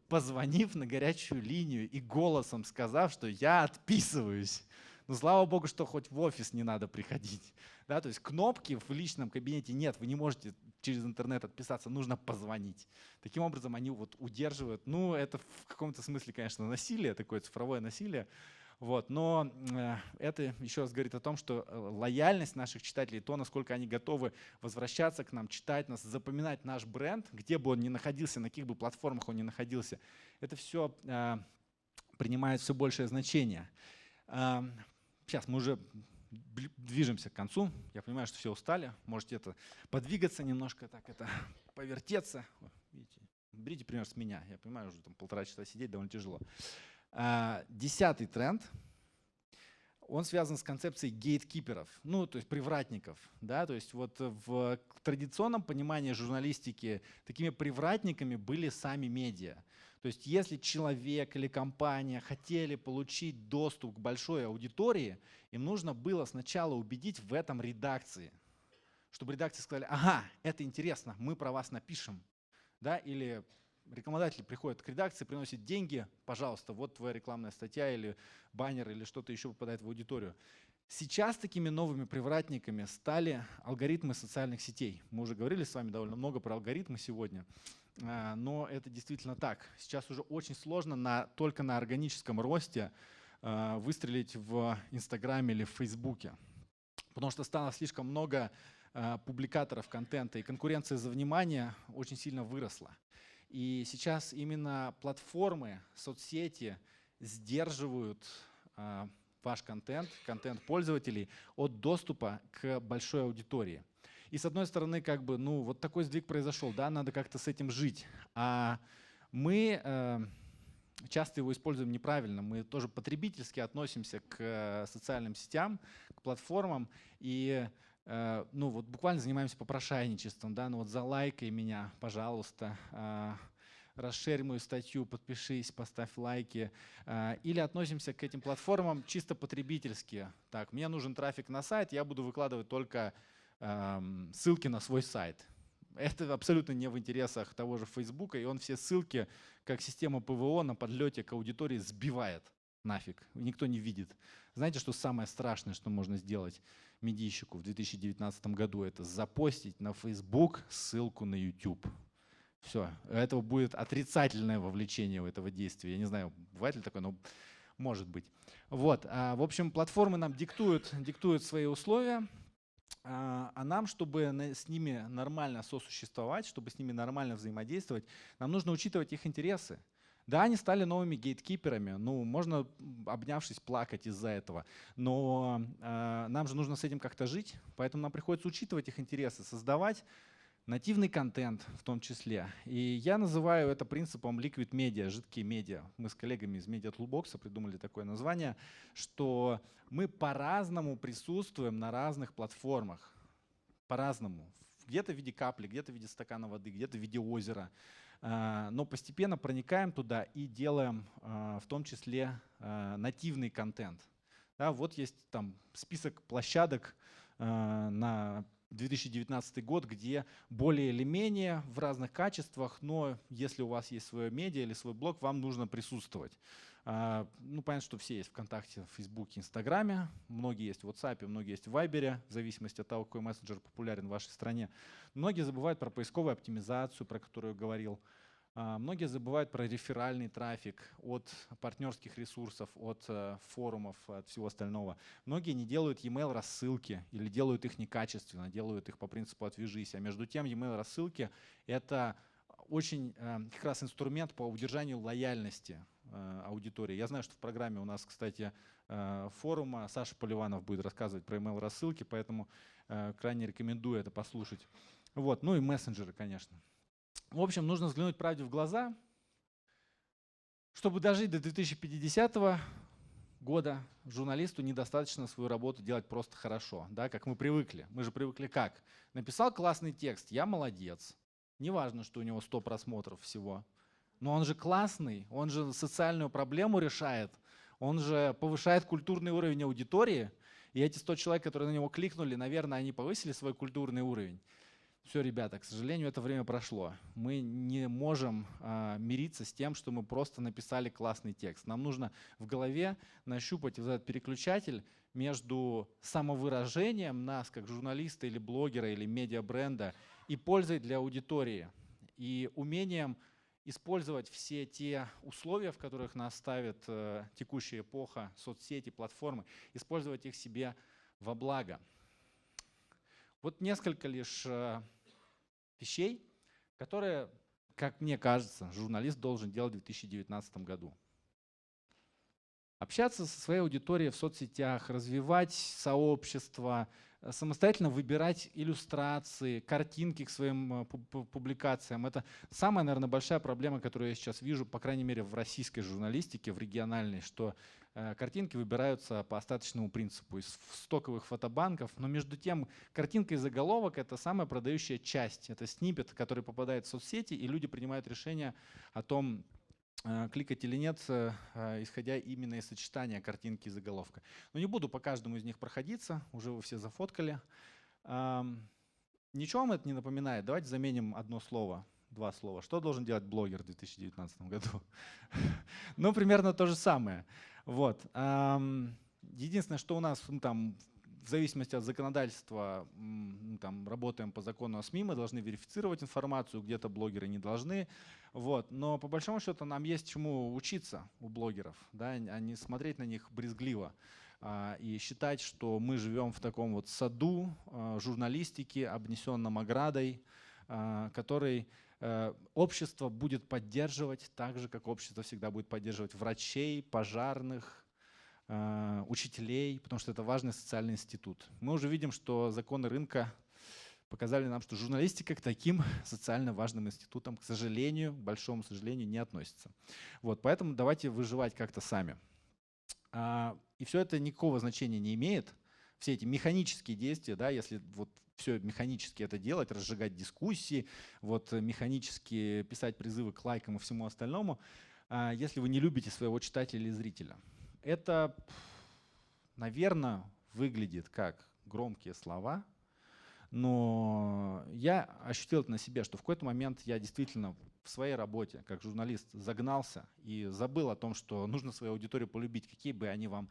позвонив на горячую линию и голосом сказав, что я отписываюсь. Но слава богу, что хоть в офис не надо приходить. Да, то есть кнопки в личном кабинете нет, вы не можете через интернет отписаться, нужно позвонить. Таким образом они вот удерживают, ну это в каком-то смысле, конечно, насилие, такое цифровое насилие. Вот, но это еще раз говорит о том, что лояльность наших читателей, то, насколько они готовы возвращаться к нам, читать нас, запоминать наш бренд, где бы он ни находился, на каких бы платформах он ни находился, это все принимает все большее значение. Сейчас мы уже движемся к концу. Я понимаю, что все устали. Можете это подвигаться немножко, так это повертеться. Видите, берите пример с меня. Я понимаю, уже там 1,5 часа сидеть довольно тяжело. 10-й тренд, он связан с концепцией гейткиперов, ну, то есть привратников. Да? То есть вот в традиционном понимании журналистики такими привратниками были сами медиа. То есть если человек или компания хотели получить доступ к большой аудитории, им нужно было сначала убедить в этом редакции. Чтобы редакции сказали, ага, это интересно, мы про вас напишем. Да? Или рекламодатель приходит к редакции, приносит деньги, пожалуйста, вот твоя рекламная статья или баннер или что-то еще попадает в аудиторию. Сейчас такими новыми привратниками стали алгоритмы социальных сетей. Мы уже говорили с вами довольно много про алгоритмы сегодня, но это действительно так. Сейчас уже очень сложно только на органическом росте выстрелить в Инстаграме или в Фейсбуке, потому что стало слишком много публикаторов контента, и конкуренция за внимание очень сильно выросла. И сейчас именно платформы, соцсети сдерживают ваш контент, контент пользователей от доступа к большой аудитории. И с одной стороны, как бы, ну, вот такой сдвиг произошел, да, надо как-то с этим жить. А мы часто его используем неправильно. Мы тоже потребительски относимся к социальным сетям, к платформам и ну вот буквально занимаемся попрошайничеством, да, ну вот залайкай меня, пожалуйста, расширь мою статью, подпишись, поставь лайки. Или относимся к этим платформам чисто потребительски. Так, мне нужен трафик на сайт, я буду выкладывать только ссылки на свой сайт. Это абсолютно не в интересах того же Фейсбука, и он все ссылки, как система ПВО, на подлете к аудитории сбивает нафиг. Никто не видит. Знаете, что самое страшное, что можно сделать медийщику в 2019 году? Это запостить на Facebook ссылку на YouTube. Все, этого будет отрицательное вовлечение в этого действия. Я не знаю, бывает ли такое, но может быть. Вот, в общем, платформы нам диктуют свои условия, а нам, чтобы с ними нормально сосуществовать, чтобы с ними нормально взаимодействовать, нам нужно учитывать их интересы. Да, они стали новыми гейткиперами, ну, можно, обнявшись, плакать из-за этого, но нам же нужно с этим как-то жить, поэтому нам приходится учитывать их интересы, создавать нативный контент в том числе. И я называю это принципом liquid media, жидкие медиа. Мы с коллегами из Media Toolbox придумали такое название, что мы по-разному присутствуем на разных платформах. по-разному. Где-то в виде капли, где-то в виде стакана воды, где-то в виде озера. Но постепенно проникаем туда и делаем в том числе нативный контент. Да, вот есть там список площадок на 2019 год, где более или менее в разных качествах, но если у вас есть свое медиа или свой блог, вам нужно присутствовать. Ну, понятно, что все есть ВКонтакте, в Фейсбуке, Инстаграме, многие есть в WhatsApp, многие есть в Вайбере, в зависимости от того, какой мессенджер популярен в вашей стране. Многие забывают про поисковую оптимизацию, про которую я говорил. Многие забывают про реферальный трафик от партнерских ресурсов, от форумов, от всего остального. Многие не делают e-mail рассылки или делают их некачественно, делают их по принципу «отвяжись». А между тем e-mail рассылки — это очень как раз инструмент по удержанию лояльности аудитории. Я знаю, что в программе у нас, кстати, форума Саша Поливанов будет рассказывать про email рассылки, поэтому крайне рекомендую это послушать. Вот. Ну и мессенджеры, конечно. В общем, нужно взглянуть правде в глаза. Чтобы дожить до 2050 года, журналисту недостаточно свою работу делать просто хорошо, да, как мы привыкли. Мы же привыкли как? Написал классный текст, я молодец. Неважно, что у него 100 просмотров всего. Но он же классный, он же социальную проблему решает, он же повышает культурный уровень аудитории. И эти 100 человек, которые на него кликнули, наверное, они повысили свой культурный уровень. Все, ребята, к сожалению, это время прошло. Мы не можем мириться с тем, что мы просто написали классный текст. Нам нужно в голове нащупать вот этот переключатель между самовыражением нас, как журналиста или блогера или медиабренда, и пользой для аудитории, и умением использовать все те условия, в которых нас ставит текущая эпоха, соцсети, платформы, использовать их себе во благо. Вот несколько лишь вещей, которые, как мне кажется, журналист должен делать в 2019 году. Общаться со своей аудиторией в соцсетях, развивать сообщество, самостоятельно выбирать иллюстрации, картинки к своим публикациям. Это самая, наверное, большая проблема, которую я сейчас вижу, по крайней мере, в российской журналистике, в региональной, что картинки выбираются по остаточному принципу из стоковых фотобанков, но между тем картинка и заголовок — это самая продающая часть. Это сниппет, который попадает в соцсети, и люди принимают решение о том, кликать или нет, исходя именно из сочетания картинки и заголовка. Но не буду по каждому из них проходиться, уже вы все зафоткали. Ничего вам это не напоминает? Давайте заменим одно слово, два слова. Что должен делать блогер в 2019 году? Ну, примерно то же самое. Вот. Единственное, что у нас там, в зависимости от законодательства, там, работаем по закону о СМИ, мы должны верифицировать информацию, где-то блогеры не должны. Вот. Но по большому счету нам есть чему учиться у блогеров, да, а не смотреть на них брезгливо и считать, что мы живем в таком вот саду журналистики, обнесенном оградой, который общество будет поддерживать так же, как общество всегда будет поддерживать врачей, пожарных, учителей, потому что это важный социальный институт. Мы уже видим, что законы рынка показали нам, что журналистика к таким социально важным институтам, к сожалению, к большому сожалению, не относится. Вот, поэтому давайте выживать как-то сами. И все это никакого значения не имеет. Все эти механические действия, да, если вот все механически это делать, разжигать дискуссии, вот механически писать призывы к лайкам и всему остальному, если вы не любите своего читателя или зрителя. Это, наверное, выглядит как громкие слова, но я ощутил это на себе, что в какой-то момент я действительно в своей работе как журналист загнался и забыл о том, что нужно свою аудиторию полюбить, какие бы они вам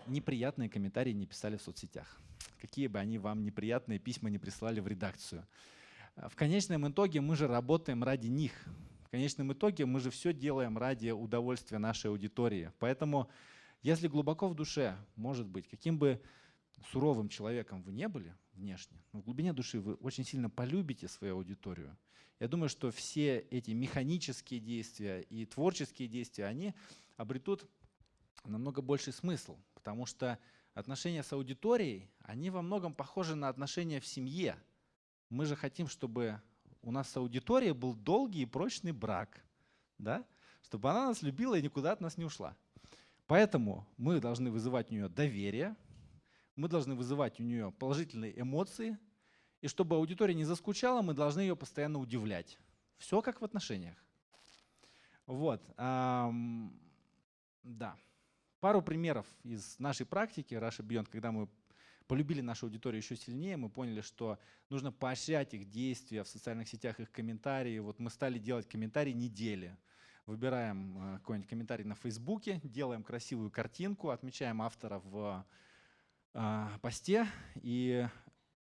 неприятные комментарии не писали в соцсетях, какие бы они вам неприятные письма не присылали в редакцию. В конечном итоге мы же работаем ради них. В конечном итоге мы же все делаем ради удовольствия нашей аудитории. Поэтому, если глубоко в душе, может быть, каким бы суровым человеком вы не были внешне, но в глубине души вы очень сильно полюбите свою аудиторию, я думаю, что все эти механические действия и творческие действия, они обретут намного больший смысл, потому что отношения с аудиторией, они во многом похожи на отношения в семье. Мы же хотим, чтобы у нас с аудиторией был долгий и прочный брак, да? Чтобы она нас любила и никуда от нас не ушла. Поэтому мы должны вызывать у нее доверие, мы должны вызывать у нее положительные эмоции, И чтобы аудитория не заскучала, мы должны ее постоянно удивлять. Все как в отношениях. Вот. Да. Пару примеров из нашей практики Russia Beyond, когда мы полюбили нашу аудиторию еще сильнее, мы поняли, что нужно поощрять их действия в социальных сетях, их комментарии. Вот мы стали делать комментарии недели. Выбираем какой-нибудь комментарий на Фейсбуке, делаем красивую картинку, отмечаем автора в посте и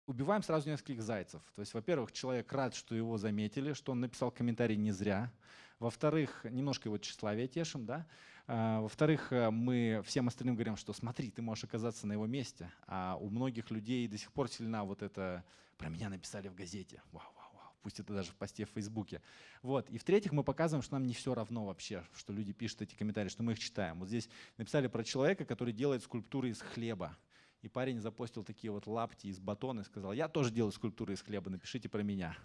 убиваем сразу нескольких зайцев. То есть, во-первых, человек рад, что его заметили, что он написал комментарий не зря. Во-вторых, немножко его тщеславие тешим, да. Во-вторых, мы всем остальным говорим, что смотри, ты можешь оказаться на его месте. А у многих людей до сих пор сильна вот это «про меня написали в газете». Вау, вау, вау. Пусть это даже в посте в Фейсбуке. Вот. И в-третьих, мы показываем, что нам не все равно вообще, что люди пишут эти комментарии, что мы их читаем. Вот здесь написали про человека, который делает скульптуры из хлеба. И парень запостил такие вот лапти из батона и сказал: я тоже делаю скульптуры из хлеба, напишите про меня.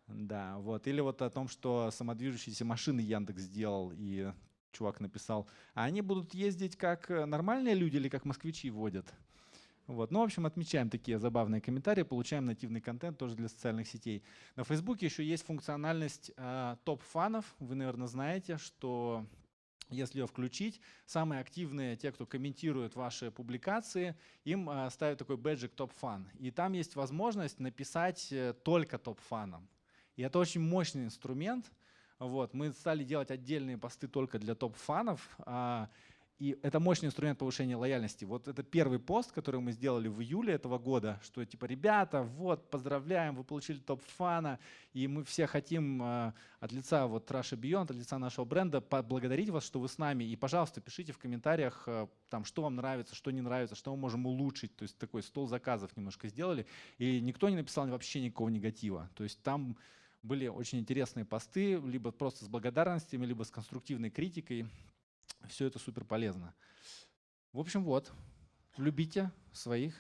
Да, вот. Или вот о том, что самодвижущиеся машины Яндекс сделал, и чувак написал: а они будут ездить как нормальные люди или как москвичи водят? Вот. Ну, в общем, отмечаем такие забавные комментарии, получаем нативный контент тоже для социальных сетей. На Фейсбуке еще есть функциональность топ-фанов. Вы, наверное, знаете, что если ее включить, самые активные, те, кто комментирует ваши публикации, им ставят такой бэджик топ-фан. И там есть возможность написать только топ-фанам. И это очень мощный инструмент. Вот. Мы стали делать отдельные посты только для топ-фанов. И это мощный инструмент повышения лояльности. Вот это первый пост, который мы сделали в июле этого года, что типа: ребята, вот, поздравляем, вы получили топ-фана, и мы все хотим от лица вот Russia Beyond, от лица нашего бренда поблагодарить вас, что вы с нами. И, пожалуйста, пишите в комментариях, там, что вам нравится, что не нравится, что мы можем улучшить. То есть такой стол заказов немножко сделали. И никто не написал вообще никакого негатива. То есть там были очень интересные посты, либо просто с благодарностями, либо с конструктивной критикой. Все это супер полезно. В общем, вот, любите своих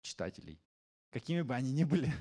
читателей, какими бы они ни были.